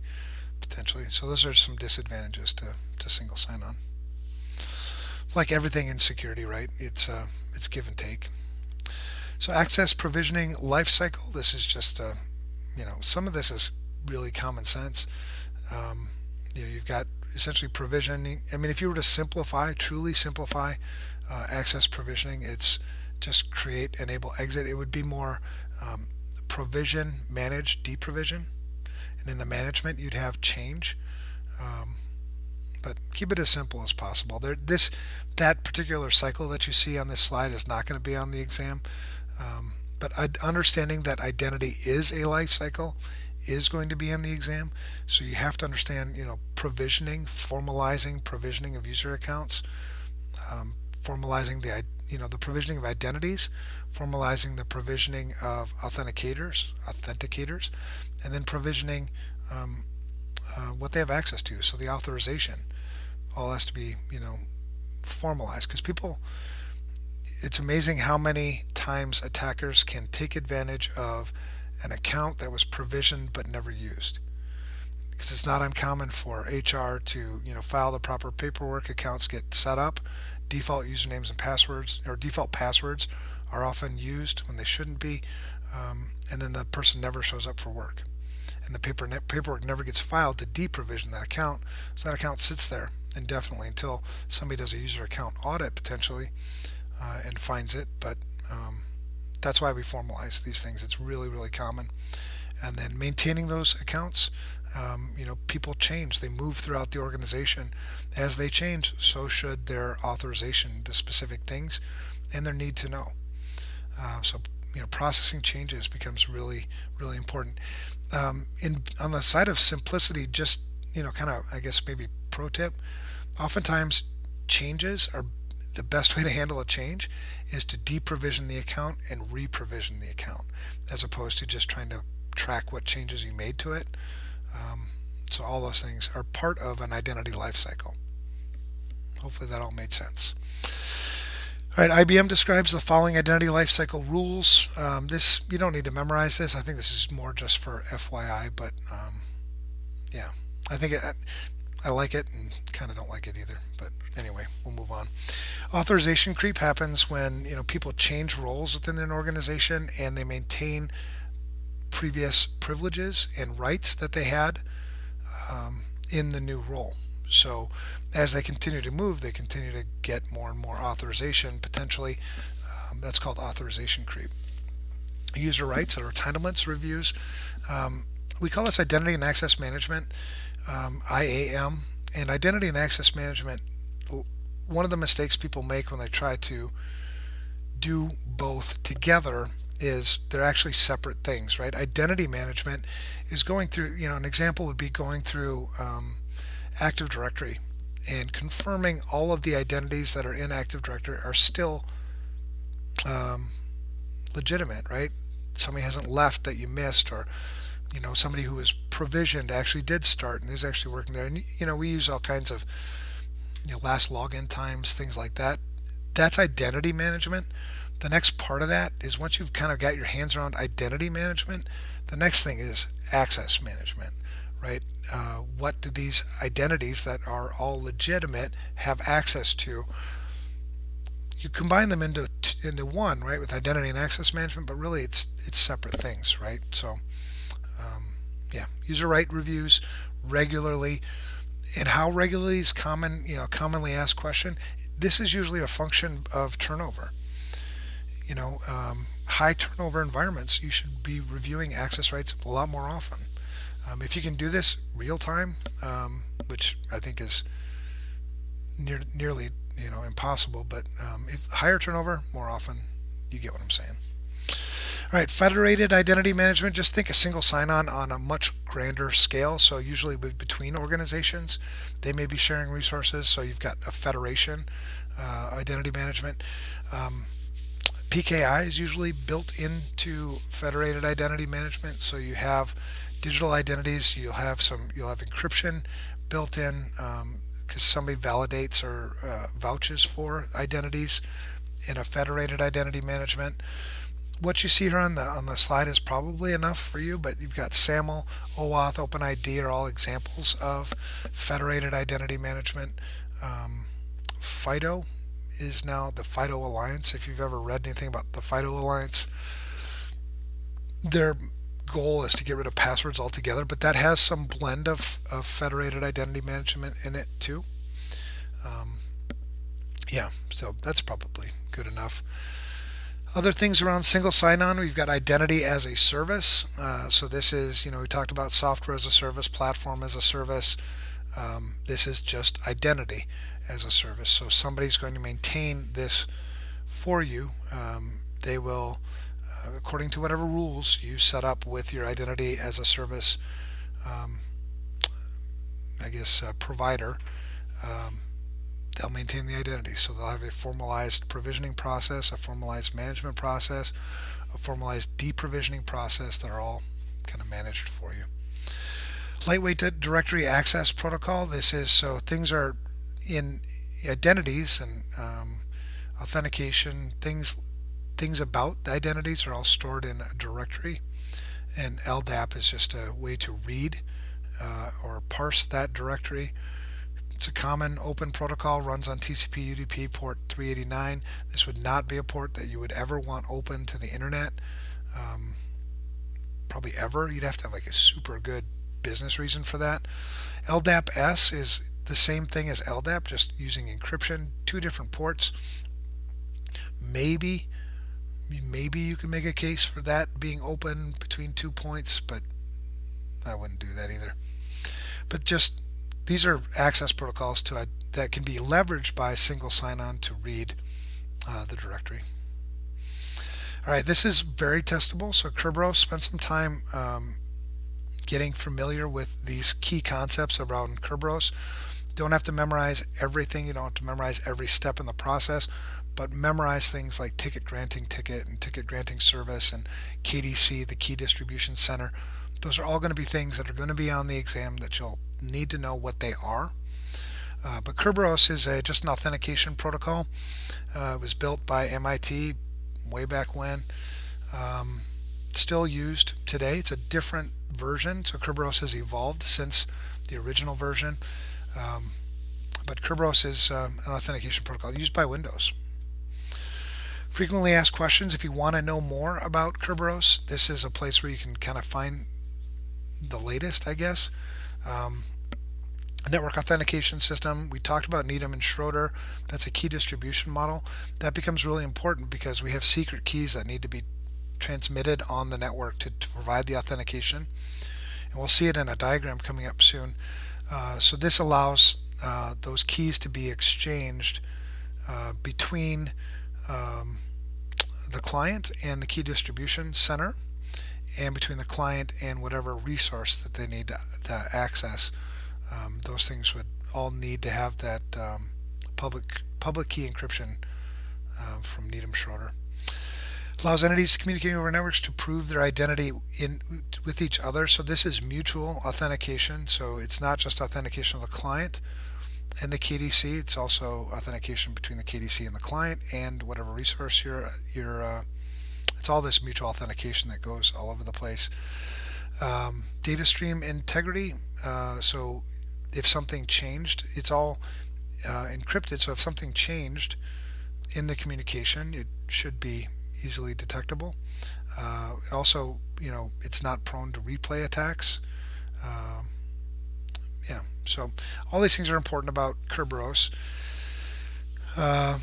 potentially. So those are some disadvantages to single sign-on. Like everything in security, right? It's give and take. So access provisioning lifecycle. This is just some of this is really common sense. You've got essentially provisioning. I mean, if you were to truly simplify access provisioning, it's just create, enable, exit. It would be more provision, manage, deprovision, and in the management you'd have change. but keep it as simple as possible. That particular cycle that you see on this slide is not going to be on the exam, but understanding that identity is a life cycle is going to be in the exam. So you have to understand, provisioning, formalizing provisioning of user accounts, formalizing the provisioning of identities, formalizing the provisioning of authenticators, and then provisioning what they have access to. So the authorization all has to be, formalized, because it's amazing how many times attackers can take advantage of an account that was provisioned but never used. Because it's not uncommon for HR to, file the proper paperwork, accounts get set up, default usernames and passwords, or default passwords are often used when they shouldn't be, and then the person never shows up for work. And the paperwork never gets filed to deprovision that account, so that account sits there indefinitely until somebody does a user account audit potentially and finds it. But that's why we formalize these things. It's really, really common. And then maintaining those accounts, people change, they move throughout the organization. As they change, so should their authorization to specific things and their need to know. So processing changes becomes really, really important. On the side of simplicity, just kind of, I guess, maybe pro tip, oftentimes changes are the best way to handle a change is to deprovision the account and reprovision the account, as opposed to just trying to track what changes you made to it. So all those things are part of an identity lifecycle. Hopefully that all made sense. All right, IBM describes the following identity lifecycle rules. This, you don't need to memorize this. I think this is more just for FYI, but yeah, I think I like it and kind of don't like it either. But anyway, we'll move on. Authorization creep happens when people change roles within an organization and they maintain previous privileges and rights that they had in the new role. So as they continue to move, they continue to get more and more authorization potentially. That's called authorization creep. User rights or entitlements reviews. We call this identity and access management, IAM. And identity and access management, one of the mistakes people make when they try to do both together is they're actually separate things, right? Identity management is going through, an example would be going through Active Directory and confirming all of the identities that are in Active Directory are still legitimate, right? Somebody hasn't left that you missed, or somebody who was provisioned actually did start and is actually working there. And we use all kinds of last login times, things like that. That's identity management. The next part of that is, once you've kind of got your hands around identity management, the next thing is access management, right? What do these identities that are all legitimate have access to? You combine them into one, right, with identity and access management, but really it's separate things, right? So yeah, user right reviews regularly. And how regularly is commonly asked question. This is usually a function of turnover. High turnover environments, you should be reviewing access rights a lot more often. If you can do this real time, which I think is nearly impossible, but if higher turnover, more often, you get what I'm saying. All right, federated identity management, just think a single sign-on on a much grander scale. So usually between organizations, they may be sharing resources. So you've got a federation identity management. PKI is usually built into federated identity management. So you have digital identities, you'll have encryption built in because somebody validates or vouches for identities in a federated identity management. What you see here on the slide is probably enough for you, but you've got SAML, OAuth, OpenID are all examples of federated identity management. FIDO is now the FIDO Alliance. If you've ever read anything about the FIDO Alliance, their goal is to get rid of passwords altogether, but that has some blend of federated identity management in it too. Yeah, so that's probably good enough. Other things around single sign-on, we've got identity as a service. So this is, we talked about software as a service, platform as a service. This is just identity as a service. So somebody's going to maintain this for you. They will, according to whatever rules you set up with your identity as a service, um, provider. Um, they'll maintain the identity. So they'll have a formalized provisioning process, a formalized management process, a formalized deprovisioning process that are all kind of managed for you. Lightweight directory access protocol. This is so things are in identities and authentication. Things about the identities are all stored in a directory, and LDAP is just a way to read or parse that directory. It's a common open protocol, runs on TCP UDP port 389. This would not be a port that you would ever want open to the internet. Um, Probably ever. You'd have to have like a super good business reason for that. LDAP-S is the same thing as LDAP, just using encryption, two different ports. Maybe you can make a case for that being open between 2 points, but I wouldn't do that either. But just these are access protocols that can be leveraged by a single sign-on to read the directory. All right, this is very testable. So Kerberos, spend some time getting familiar with these key concepts around Kerberos. Don't have to memorize everything. You don't have to memorize every step in the process, but memorize things like ticket granting ticket and ticket granting service and KDC, the key distribution center. Those are all going to be things that are going to be on the exam that you'll need to know what they are. But Kerberos is just an authentication protocol. It was built by MIT way back when. Still used today. It's a different version, so Kerberos has evolved since the original version. But Kerberos is an authentication protocol used by Windows. Frequently asked questions. If you want to know more about Kerberos, this is a place where you can kind of find the latest, I guess. Network authentication system. We talked about Needham and Schroeder. That's a key distribution model. That becomes really important because we have secret keys that need to be transmitted on the network to provide the authentication. And we'll see it in a diagram coming up soon. So this allows those keys to be exchanged between the client and the key distribution center, and between the client and whatever resource that they need to access. Those things would all need to have that public key encryption from Needham Schroeder. Allows entities communicating over networks to prove their identity with each other. So this is mutual authentication. So it's not just authentication of the client and the KDC. It's also authentication between the KDC and the client and whatever resource it's all this mutual authentication that goes all over the place. Data stream integrity. So if something changed, it's all encrypted. So if something changed in the communication, it should be easily detectable. It also, it's not prone to replay attacks. So all these things are important about Kerberos. Oh,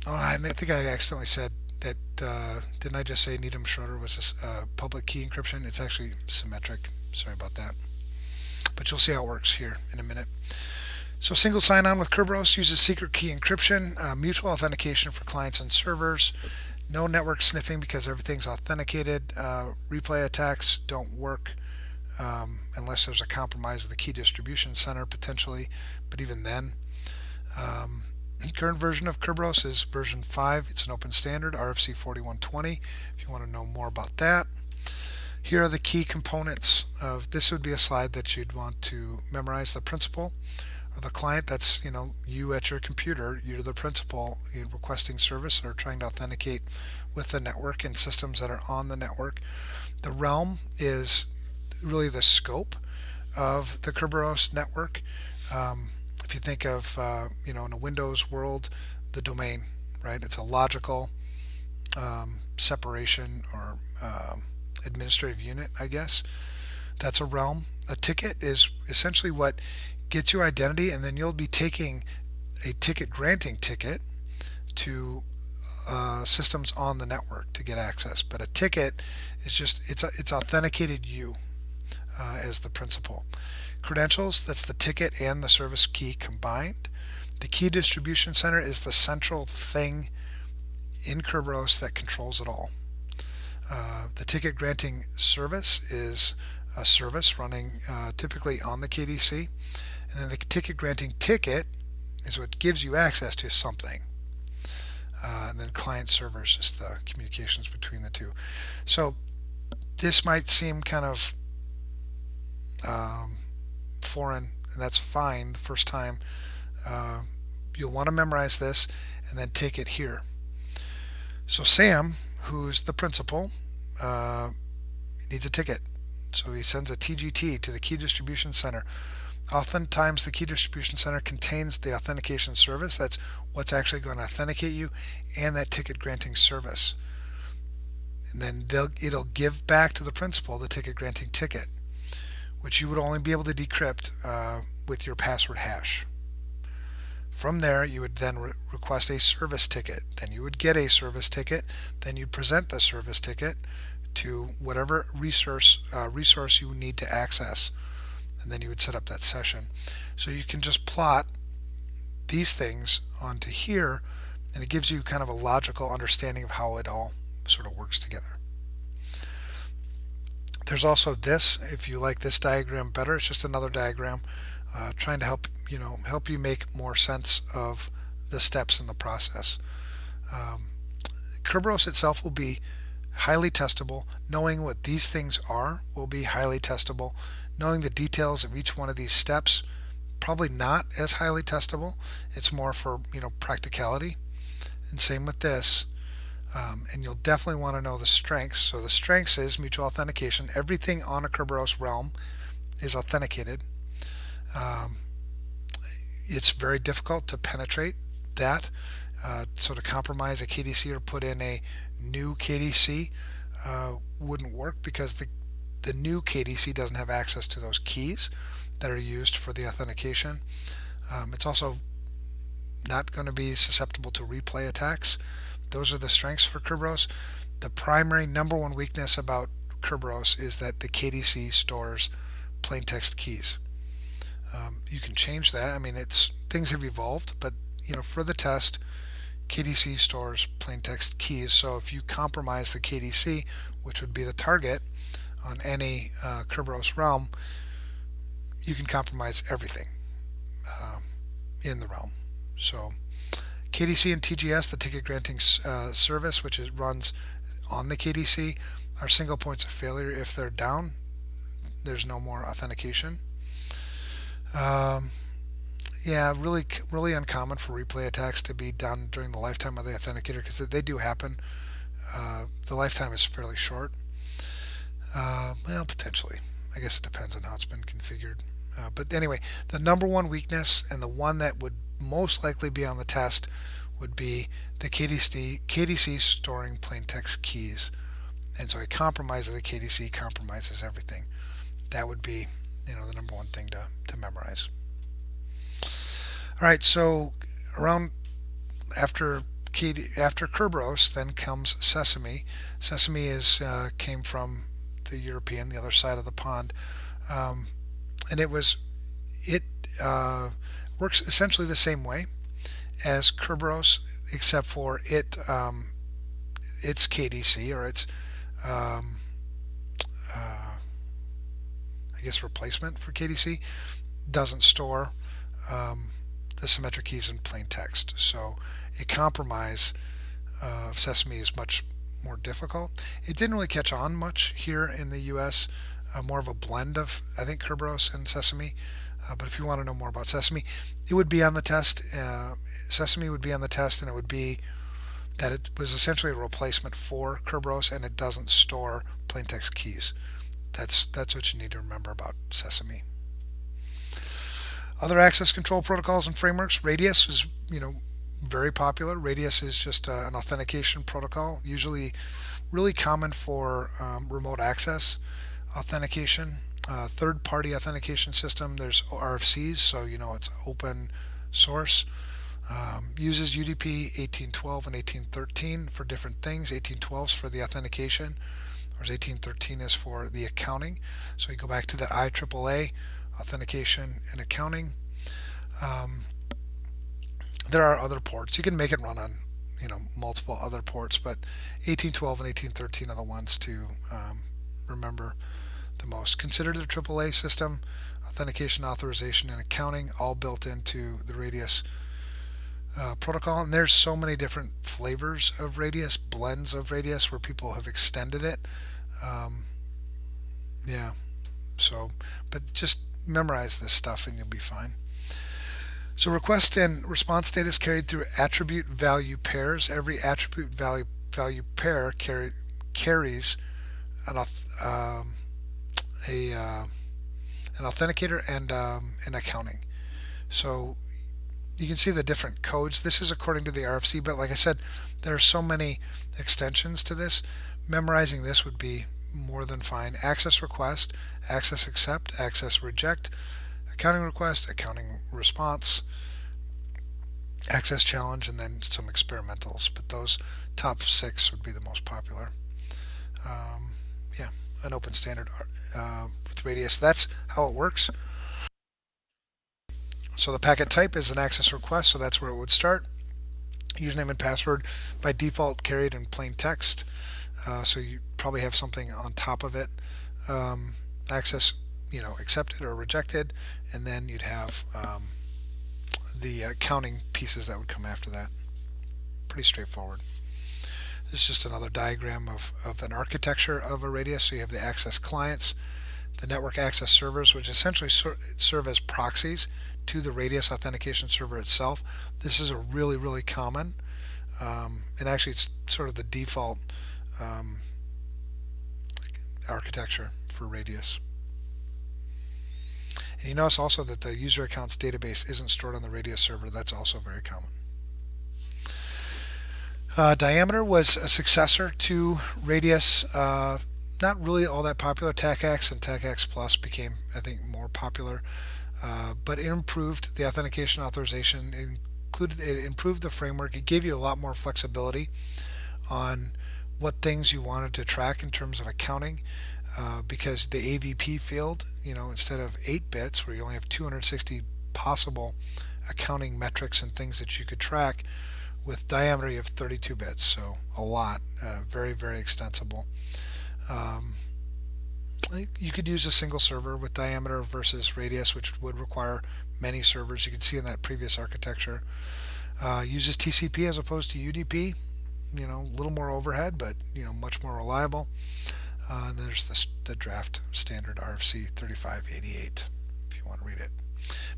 I think I accidentally said that. Didn't I just say Needham Schroeder was a public key encryption? It's actually symmetric. Sorry about that. But you'll see how it works here in a minute. So single sign-on with Kerberos uses secret key encryption, mutual authentication for clients and servers, no network sniffing because everything's authenticated. Replay attacks don't work unless there's a compromise of the key distribution center potentially, but even then. Current version of Kerberos is version 5. It's an open standard, RFC 4120, if you want to know more about that. Here are the key components of this. Would be a slide that you'd want to memorize. The principal or the client, that's you at your computer. You're the principal in requesting service or trying to authenticate with the network and systems that are on the network. The realm is really the scope of the Kerberos network. If you think of in a Windows world, the domain, right? It's a logical separation or administrative unit, I guess. That's a realm. A ticket is essentially what gets you identity, and then you'll be taking a ticket granting ticket to systems on the network to get access. But a ticket is just it's authenticated you. as the principal. Credentials, that's the ticket and the service key combined. The key distribution center is the central thing in Kerberos that controls it all. The ticket granting service is a service running typically on the KDC, and then the ticket granting ticket is what gives you access to something. And then client servers is the communications between the two. So this might seem kind of foreign, and that's fine the first time. You'll want to memorize this and then take it here. So Sam, who's the principal, needs a ticket. So he sends a TGT to the key distribution center. Oftentimes the key distribution center contains the authentication service. That's what's actually going to authenticate you, and that ticket granting service. And then it'll give back to the principal the ticket granting ticket, which you would only be able to decrypt with your password hash. From there, you would then request a service ticket. Then you would get a service ticket. Then you'd present the service ticket to whatever resource you need to access. And then you would set up that session. So you can just plot these things onto here, and it gives you kind of a logical understanding of how it all sort of works together. There's also this, if you like this diagram better, it's just another diagram trying to help you make more sense of the steps in the process. Kerberos itself will be highly testable. Knowing what these things are will be highly testable. Knowing the details of each one of these steps, probably not as highly testable. It's more for practicality. And same with this. And you'll definitely want to know the strengths. So the strengths is mutual authentication. Everything on a Kerberos realm is authenticated. It's very difficult to penetrate that. So to compromise a KDC or put in a new KDC wouldn't work, because the new KDC doesn't have access to those keys that are used for the authentication. It's also not going to be susceptible to replay attacks. Those are the strengths for Kerberos. The primary number one weakness about Kerberos is that the KDC stores plain text keys. You can change that. I mean, things have evolved, but for the test, KDC stores plain text keys. So if you compromise the KDC, which would be the target on any Kerberos realm, you can compromise everything in the realm. So KDC and TGS, the ticket granting service, which runs on the KDC, are single points of failure. If they're down, there's no more authentication. Yeah, really uncommon for replay attacks to be done during the lifetime of the authenticator, because they do happen. The lifetime is fairly short. Well, potentially. I guess it depends on how it's been configured. But anyway, the number one weakness, and the one that would most likely be on the test, would be the KDC storing plain text keys. And so a compromise of the KDC compromises everything. That would be the number one thing to memorize. All right, so after Kerberos, then comes Sesame. Sesame came from the other side of the pond, and it works essentially the same way as Kerberos, except for its KDC, or its I guess replacement for KDC, doesn't store the symmetric keys in plain text. So a compromise of Sesame is much more difficult. It didn't really catch on much here in the US, more of a blend of, I think, Kerberos and Sesame. But if you want to know more about Sesame, it would be on the test. Sesame would be on the test, and it would be that it was essentially a replacement for Kerberos, and it doesn't store plain text keys. That's what you need to remember about Sesame. Other access control protocols and frameworks. Radius is very popular. Radius is just an authentication protocol, usually really common for remote access authentication. Third-party authentication system, there's RFCs, so it's open source. Uses UDP 1812 and 1813 for different things. 1812 is for the authentication, whereas 1813 is for the accounting. So you go back to that IAAA, authentication and accounting. Um, there are other ports. You can make it run on multiple other ports, but 1812 and 1813 are the ones to remember the most. Consider the AAA system, authentication, authorization, and accounting, all built into the Radius protocol. And there's so many different flavors of Radius, blends of Radius, where people have extended it. Um, yeah, so, but just memorize this stuff and you'll be fine. So request and response data is carried through attribute value pairs. Every attribute value pair carries an an authenticator and an accounting. So you can see the different codes. This is according to the RFC, but like I said, there are so many extensions to this. Memorizing this would be more than fine. Access request, access accept, access reject, accounting request, accounting response, access challenge, and then some experimentals. But those top 6 would be the most popular. Yeah, an open standard with Radius. That's how it works. So the packet type is an access request, so that's where it would start. Username and password by default carried in plain text, so you probably have something on top of it. Access, accepted or rejected, and then you'd have the accounting pieces that would come after that. Pretty straightforward. This is just another diagram of an architecture of a Radius. So you have the access clients, the network access servers, which essentially serve as proxies to the Radius authentication server itself. This is a really, really common, and actually it's sort of the default architecture for Radius. And you notice also that the user accounts database isn't stored on the Radius server. That's also very common. Diameter was a successor to Radius. Not really all that popular. TACAX and TACAX Plus became, I think, more popular. But it improved the authentication authorization. It improved the framework. It gave you a lot more flexibility on what things you wanted to track in terms of accounting. Because the AVP field, instead of 8 bits, where you only have 260 possible accounting metrics and things that you could track, with diameter you have 32 bits, so a lot, very, very extensible. You could use a single server with diameter versus Radius, which would require many servers. You can see in that previous architecture. Uses TCP as opposed to UDP. A little more overhead, but much more reliable. And there's the draft standard RFC 3588 if you want to read it.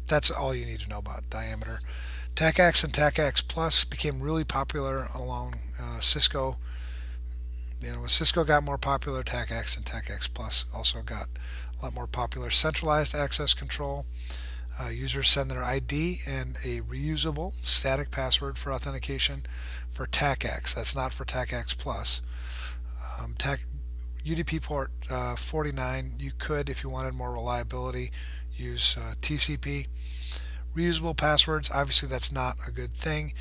That's all you need to know about diameter. TACAX and TACAX Plus became really popular along Cisco. As Cisco got more popular, TACAX and TACAX Plus also got a lot more popular. Centralized access control. Users send their ID and a reusable static password for authentication for TACAX. That's not for TACAX Plus. UDP port 49, you could, if you wanted more reliability, use TCP. Reusable passwords, obviously that's not a good thing.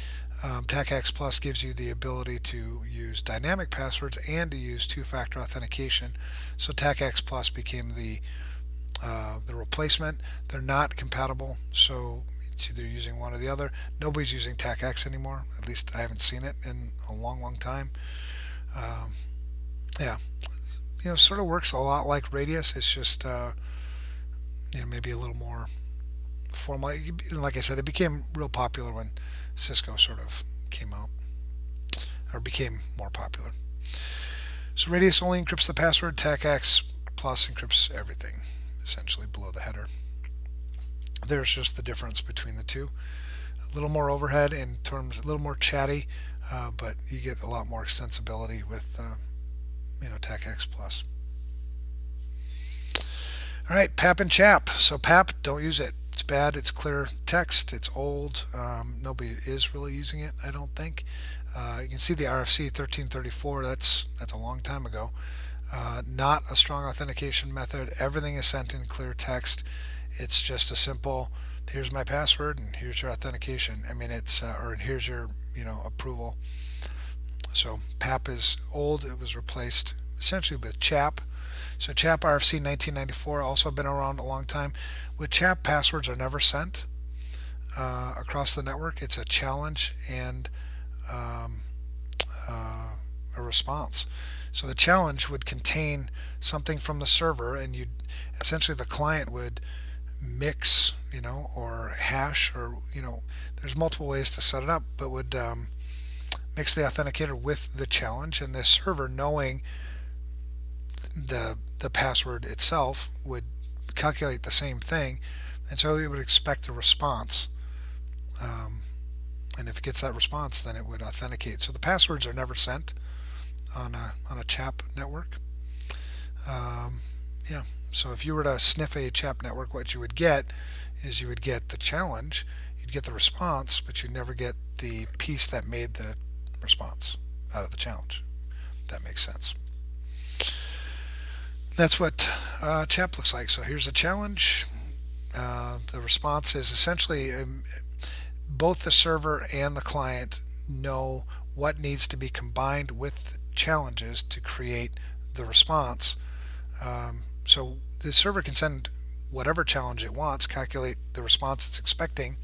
TACAX Plus gives you the ability to use dynamic passwords and to use two-factor authentication. So TACAX Plus became the replacement. They're not compatible, so it's either using one or the other. Nobody's using TACAX anymore. At least I haven't seen it in a long, long time. Yeah, sort of works a lot like Radius. It's just maybe a little more formal. Like I said, it became real popular when Cisco sort of came out, or became more popular. So Radius only encrypts the password. TACAX Plus encrypts everything, essentially below the header. There's just the difference between the two. A little more overhead in terms, a little more chatty, but you get a lot more extensibility with TACAX Plus. All right, PAP and CHAP. So PAP, don't use it. It's bad. It's clear text. It's old. Nobody is really using it, I don't think. You can see the RFC 1334. That's a long time ago. Not a strong authentication method. Everything is sent in clear text. It's just a simple, here's my password and here's your authentication. I mean, it's or here's your approval. So PAP is old. It was replaced essentially with CHAP. So CHAP RFC 1994 also been around a long time. With CHAP, passwords are never sent across the network. It's a challenge and um, a response. So the challenge would contain something from the server, and you essentially the client would mix, or hash, or there's multiple ways to set it up, but would mix the authenticator with the challenge, and the server, knowing the password itself, would calculate the same thing, and so it would expect a response. Um, and if it gets that response, then it would authenticate. So the passwords are never sent on a CHAP network. Um, yeah. So if you were to sniff a CHAP network, what you would get is you would get the challenge, you'd get the response, but you'd never get the piece that made the response out of the challenge. If that makes sense. That's what CHAP looks like. So here's a challenge. The response is essentially both the server and the client know what needs to be combined with challenges to create the response. So the server can send whatever challenge it wants, calculate the response it's expecting.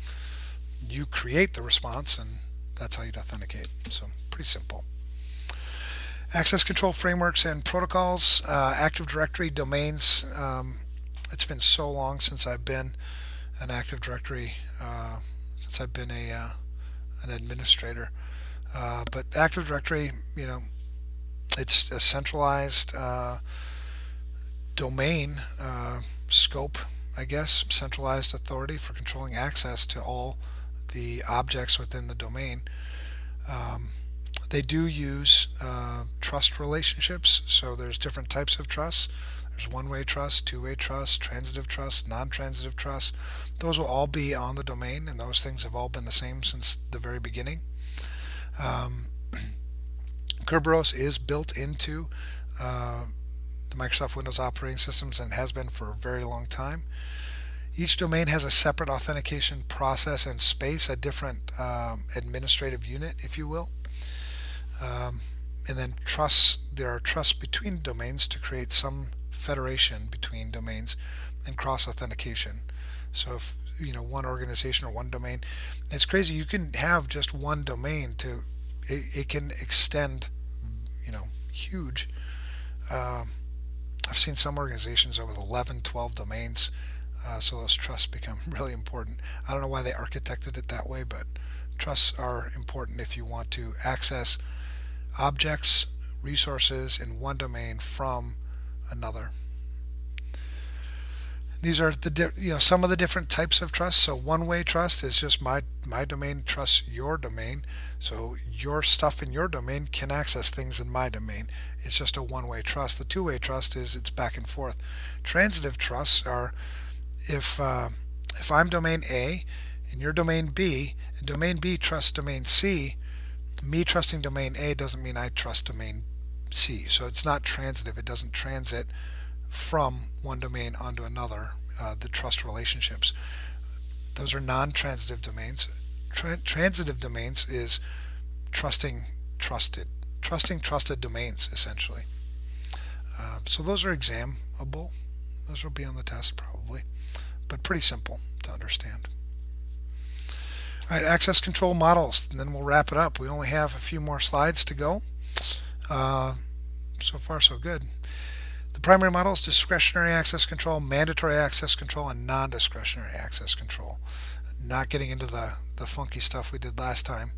You create the response, and that's how you'd authenticate. So pretty simple. Access control frameworks and protocols, Active Directory domains. It's been so long since I've been an Active Directory, since I've been an administrator. But Active Directory, it's a centralized domain scope, I guess, centralized authority for controlling access to all the objects within the domain. They do use trust relationships, so there's different types of trusts. There's one-way trust, two-way trust, transitive trust, non-transitive trust. Those will all be on the domain, and those things have all been the same since the very beginning. Kerberos is built into the Microsoft Windows operating systems and has been for a very long time. Each domain has a separate authentication process and space, a different administrative unit, if you will. And then there are trusts between domains to create some federation between domains and cross authentication. So if one organization or one domain, it's crazy. You can have just one domain it can extend huge. I've seen some organizations over 11, 12 domains, so those trusts become really important. I don't know why they architected it that way, but trusts are important if you want to access objects, resources in one domain from another. These are some of the different types of trusts. So one-way trust is just my domain trusts your domain, so your stuff in your domain can access things in my domain. It's just a one-way trust. The two-way trust is it's back and forth. Transitive trusts are if I'm domain A and you're domain B, and domain B trusts domain C, me trusting domain A doesn't mean I trust domain C. So it's not transitive. It doesn't transit from one domain onto another, the trust relationships. Those are non-transitive domains. Transitive domains is trusting trusted domains, essentially. So those are examable. Those will be on the test probably, but pretty simple to understand. All right, access control models, and then we'll wrap it up. We only have a few more slides to go. So far, so good. The primary model is discretionary access control, mandatory access control, and non-discretionary access control. Not getting into the funky stuff we did last time.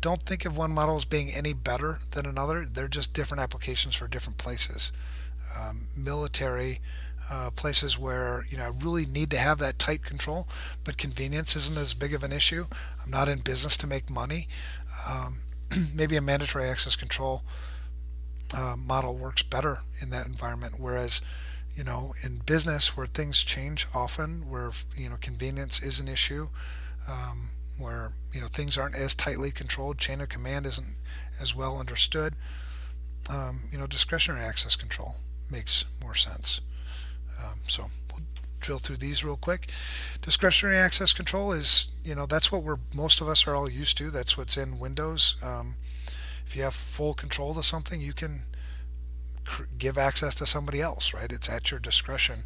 Don't think of one model as being any better than another. They're just different applications for different places. Military, places where I really need to have that tight control, but convenience isn't as big of an issue. I'm not in business to make money. Maybe a mandatory access control model works better in that environment, whereas in business where things change often, where convenience is an issue, where things aren't as tightly controlled, chain of command isn't as well understood, discretionary access control makes more sense. So we'll drill through these real quick. Discretionary access control is, that's what most of us are all used to. That's what's in Windows. If you have full control to something, you can give access to somebody else, right? It's at your discretion.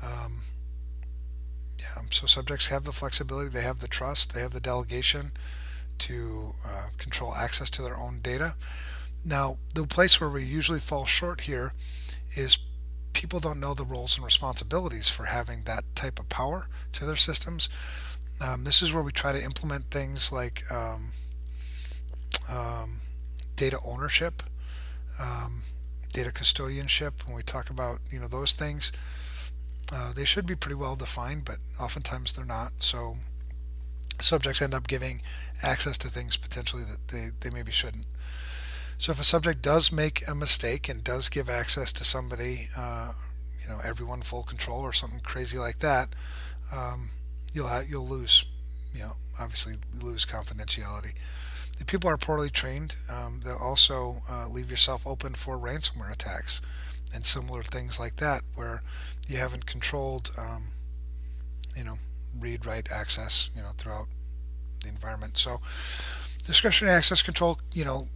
Um, so subjects have the flexibility, they have the trust, they have the delegation to control access to their own data. Now, the place where we usually fall short here is people don't know the roles and responsibilities for having that type of power to their systems. This is where we try to implement things like um, data ownership, um, data custodianship. When we talk about those things, they should be pretty well defined, but oftentimes they're not. So subjects end up giving access to things potentially that they maybe shouldn't. So if a subject does make a mistake and does give access to somebody, everyone full control or something crazy like that, um, you'll lose. Obviously lose confidentiality. If people are poorly trained, they'll also leave yourself open for ransomware attacks and similar things like that, where you haven't controlled, you know, read, write, access, throughout the environment. So discretionary access control,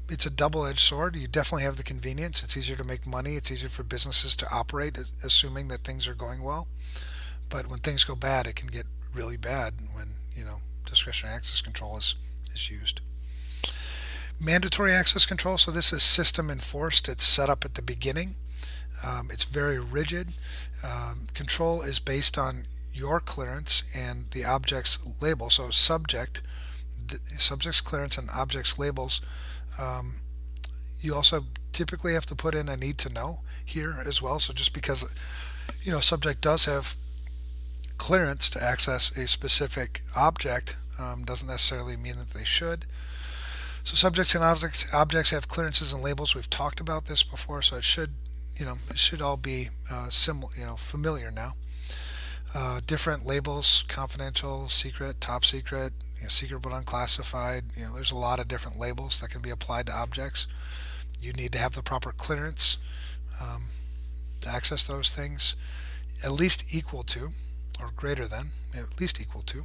it's a double-edged sword. You definitely have the convenience. It's easier to make money. It's easier for businesses to operate, assuming that things are going well. But when things go bad, it can get really bad when, discretionary access control is used. Mandatory access control. So this is system enforced. It's set up at the beginning. It's very rigid. Control is based on your clearance and the object's label. So subject's clearance and object's labels. You also typically have to put in a need to know here as well. So just because subject does have clearance to access a specific object doesn't necessarily mean that they should. So subjects and objects have clearances and labels. We've talked about this before, so it should all be familiar now. Different labels: confidential, secret, top secret, secret but unclassified. There's a lot of different labels that can be applied to objects. You need to have the proper clearance to access those things, at least equal to, or greater than, at least equal to.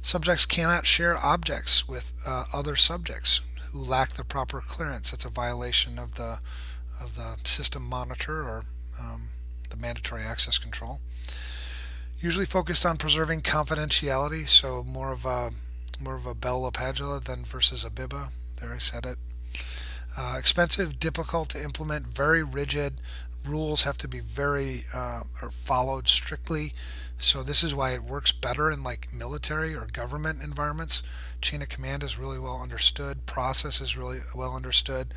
Subjects cannot share objects with other subjects who lack the proper clearance. That's a violation of the system monitor, or the mandatory access control. Usually focused on preserving confidentiality, so more of a Bell LaPadula than versus a Biba. There, I said it. Expensive, difficult to implement, very rigid. Rules have to be or followed strictly. So this is why it works better in like military or government environments. Chain of command is really well understood. Process is really well understood.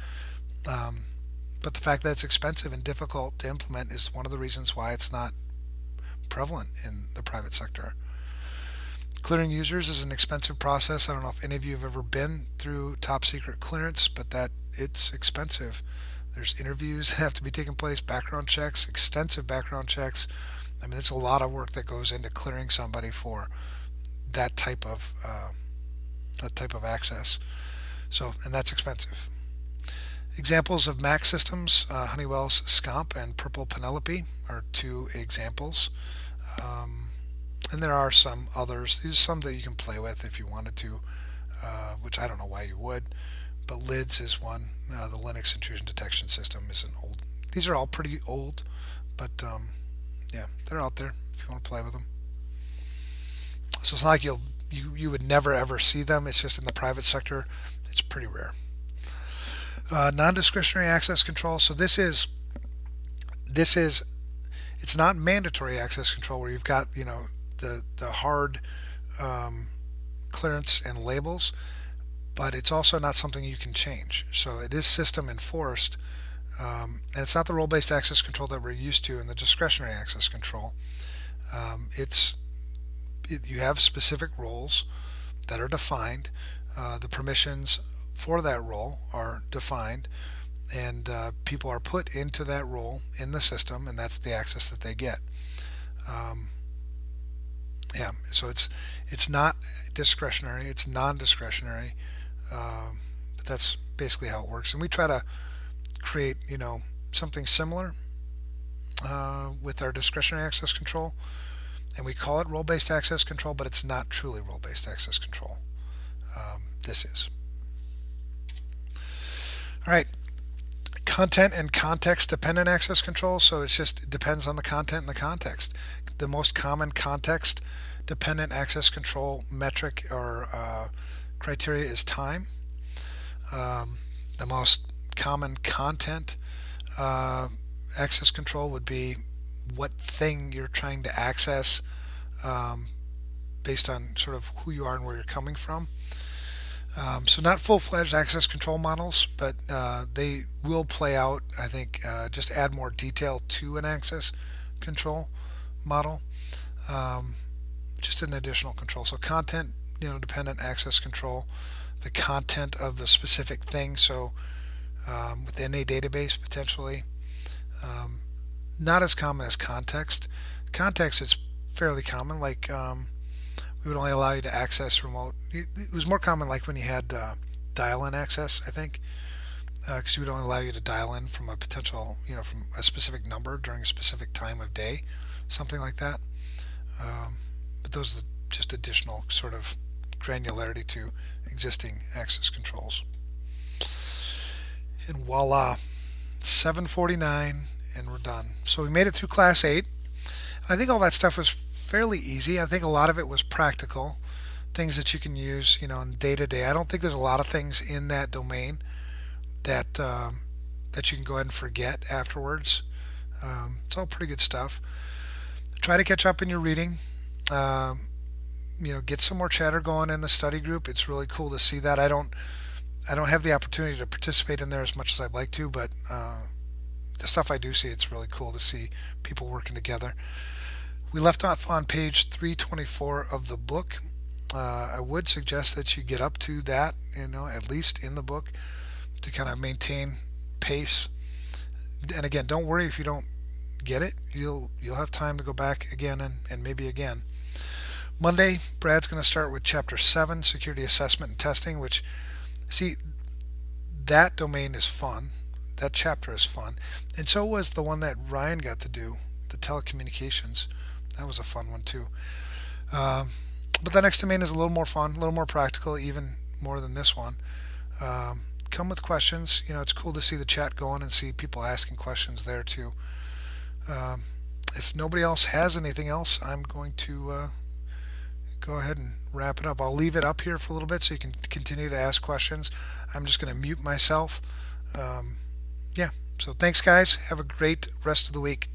But the fact that it's expensive and difficult to implement is one of the reasons why it's not prevalent in the private sector. Clearing users is an expensive process. I don't know if any of you have ever been through top secret clearance, but it's expensive. There's interviews that have to be taking place, background checks, extensive background checks. I mean, it's a lot of work that goes into clearing somebody for that type of access. So, and that's expensive. Examples of Mac systems: Honeywell's Scomp and Purple Penelope are two examples. And there are some others. These are some that you can play with if you wanted to, which I don't know why you would. But LIDS is one. The Linux Intrusion Detection System is an old. These are all pretty old, but yeah, they're out there if you want to play with them. So it's not like you would never ever see them. It's just in the private sector, it's pretty rare. Non-discretionary access control. So this is it's not mandatory access control where you've got the hard clearance and labels, but it's also not something you can change. So it is system enforced, and it's not the role-based access control that we're used to in the discretionary access control. You have specific roles that are defined. The permissions for that role are defined, and people are put into that role in the system, and that's the access that they get. So it's not discretionary, it's non-discretionary, but that's basically how it works. And we try to create something similar with our discretionary access control, and we call it role-based access control, but it's not truly role-based access control. This is. All right. content and context dependent access control. So it depends on the content and the context. The most common context dependent access control metric or criteria is time. The most common content access control would be what thing you're trying to access, based on sort of who you are and where you're coming from. So not full-fledged access control models, but they will play out, I think, just add more detail to an access control model, just an additional control. So content, dependent access control, the content of the specific thing. So within a database potentially, not as common as context. Context is fairly common, like we would only allow you to access remote. It was more common like when you had dial-in access, I think, because you would only allow you to dial in from a potential, from a specific number during a specific time of day, something like that. But those are just additional sort of granularity to existing access controls. And voila, 7:49, and we're done. So we made it through Class 8. And I think all that stuff was fairly easy. I think a lot of it was practical, things that you can use, in day to day. I don't think there's a lot of things in that domain that that you can go ahead and forget afterwards. It's all pretty good stuff. Try to catch up in your reading. Get some more chatter going in the study group. It's really cool to see that. I don't have the opportunity to participate in there as much as I'd like to, but the stuff I do see, it's really cool to see people working together. We left off on page 324 of the book. I would suggest that you get up to that, at least in the book, to kind of maintain pace. And again, don't worry if you don't get it. You'll have time to go back again and maybe again. Monday, Brad's going to start with Chapter 7, Security Assessment and Testing, which, see, that domain is fun. That chapter is fun. And so was the one that Ryan got to do, the telecommunications. That was a fun one too. But the next domain is a little more fun, a little more practical, even more than this one. Come with questions. It's cool to see the chat going and see people asking questions there too. If nobody else has anything else, I'm going to go ahead and wrap it up. I'll leave it up here for a little bit so you can continue to ask questions. I'm just going to mute myself. Yeah. So thanks, guys. Have a great rest of the week.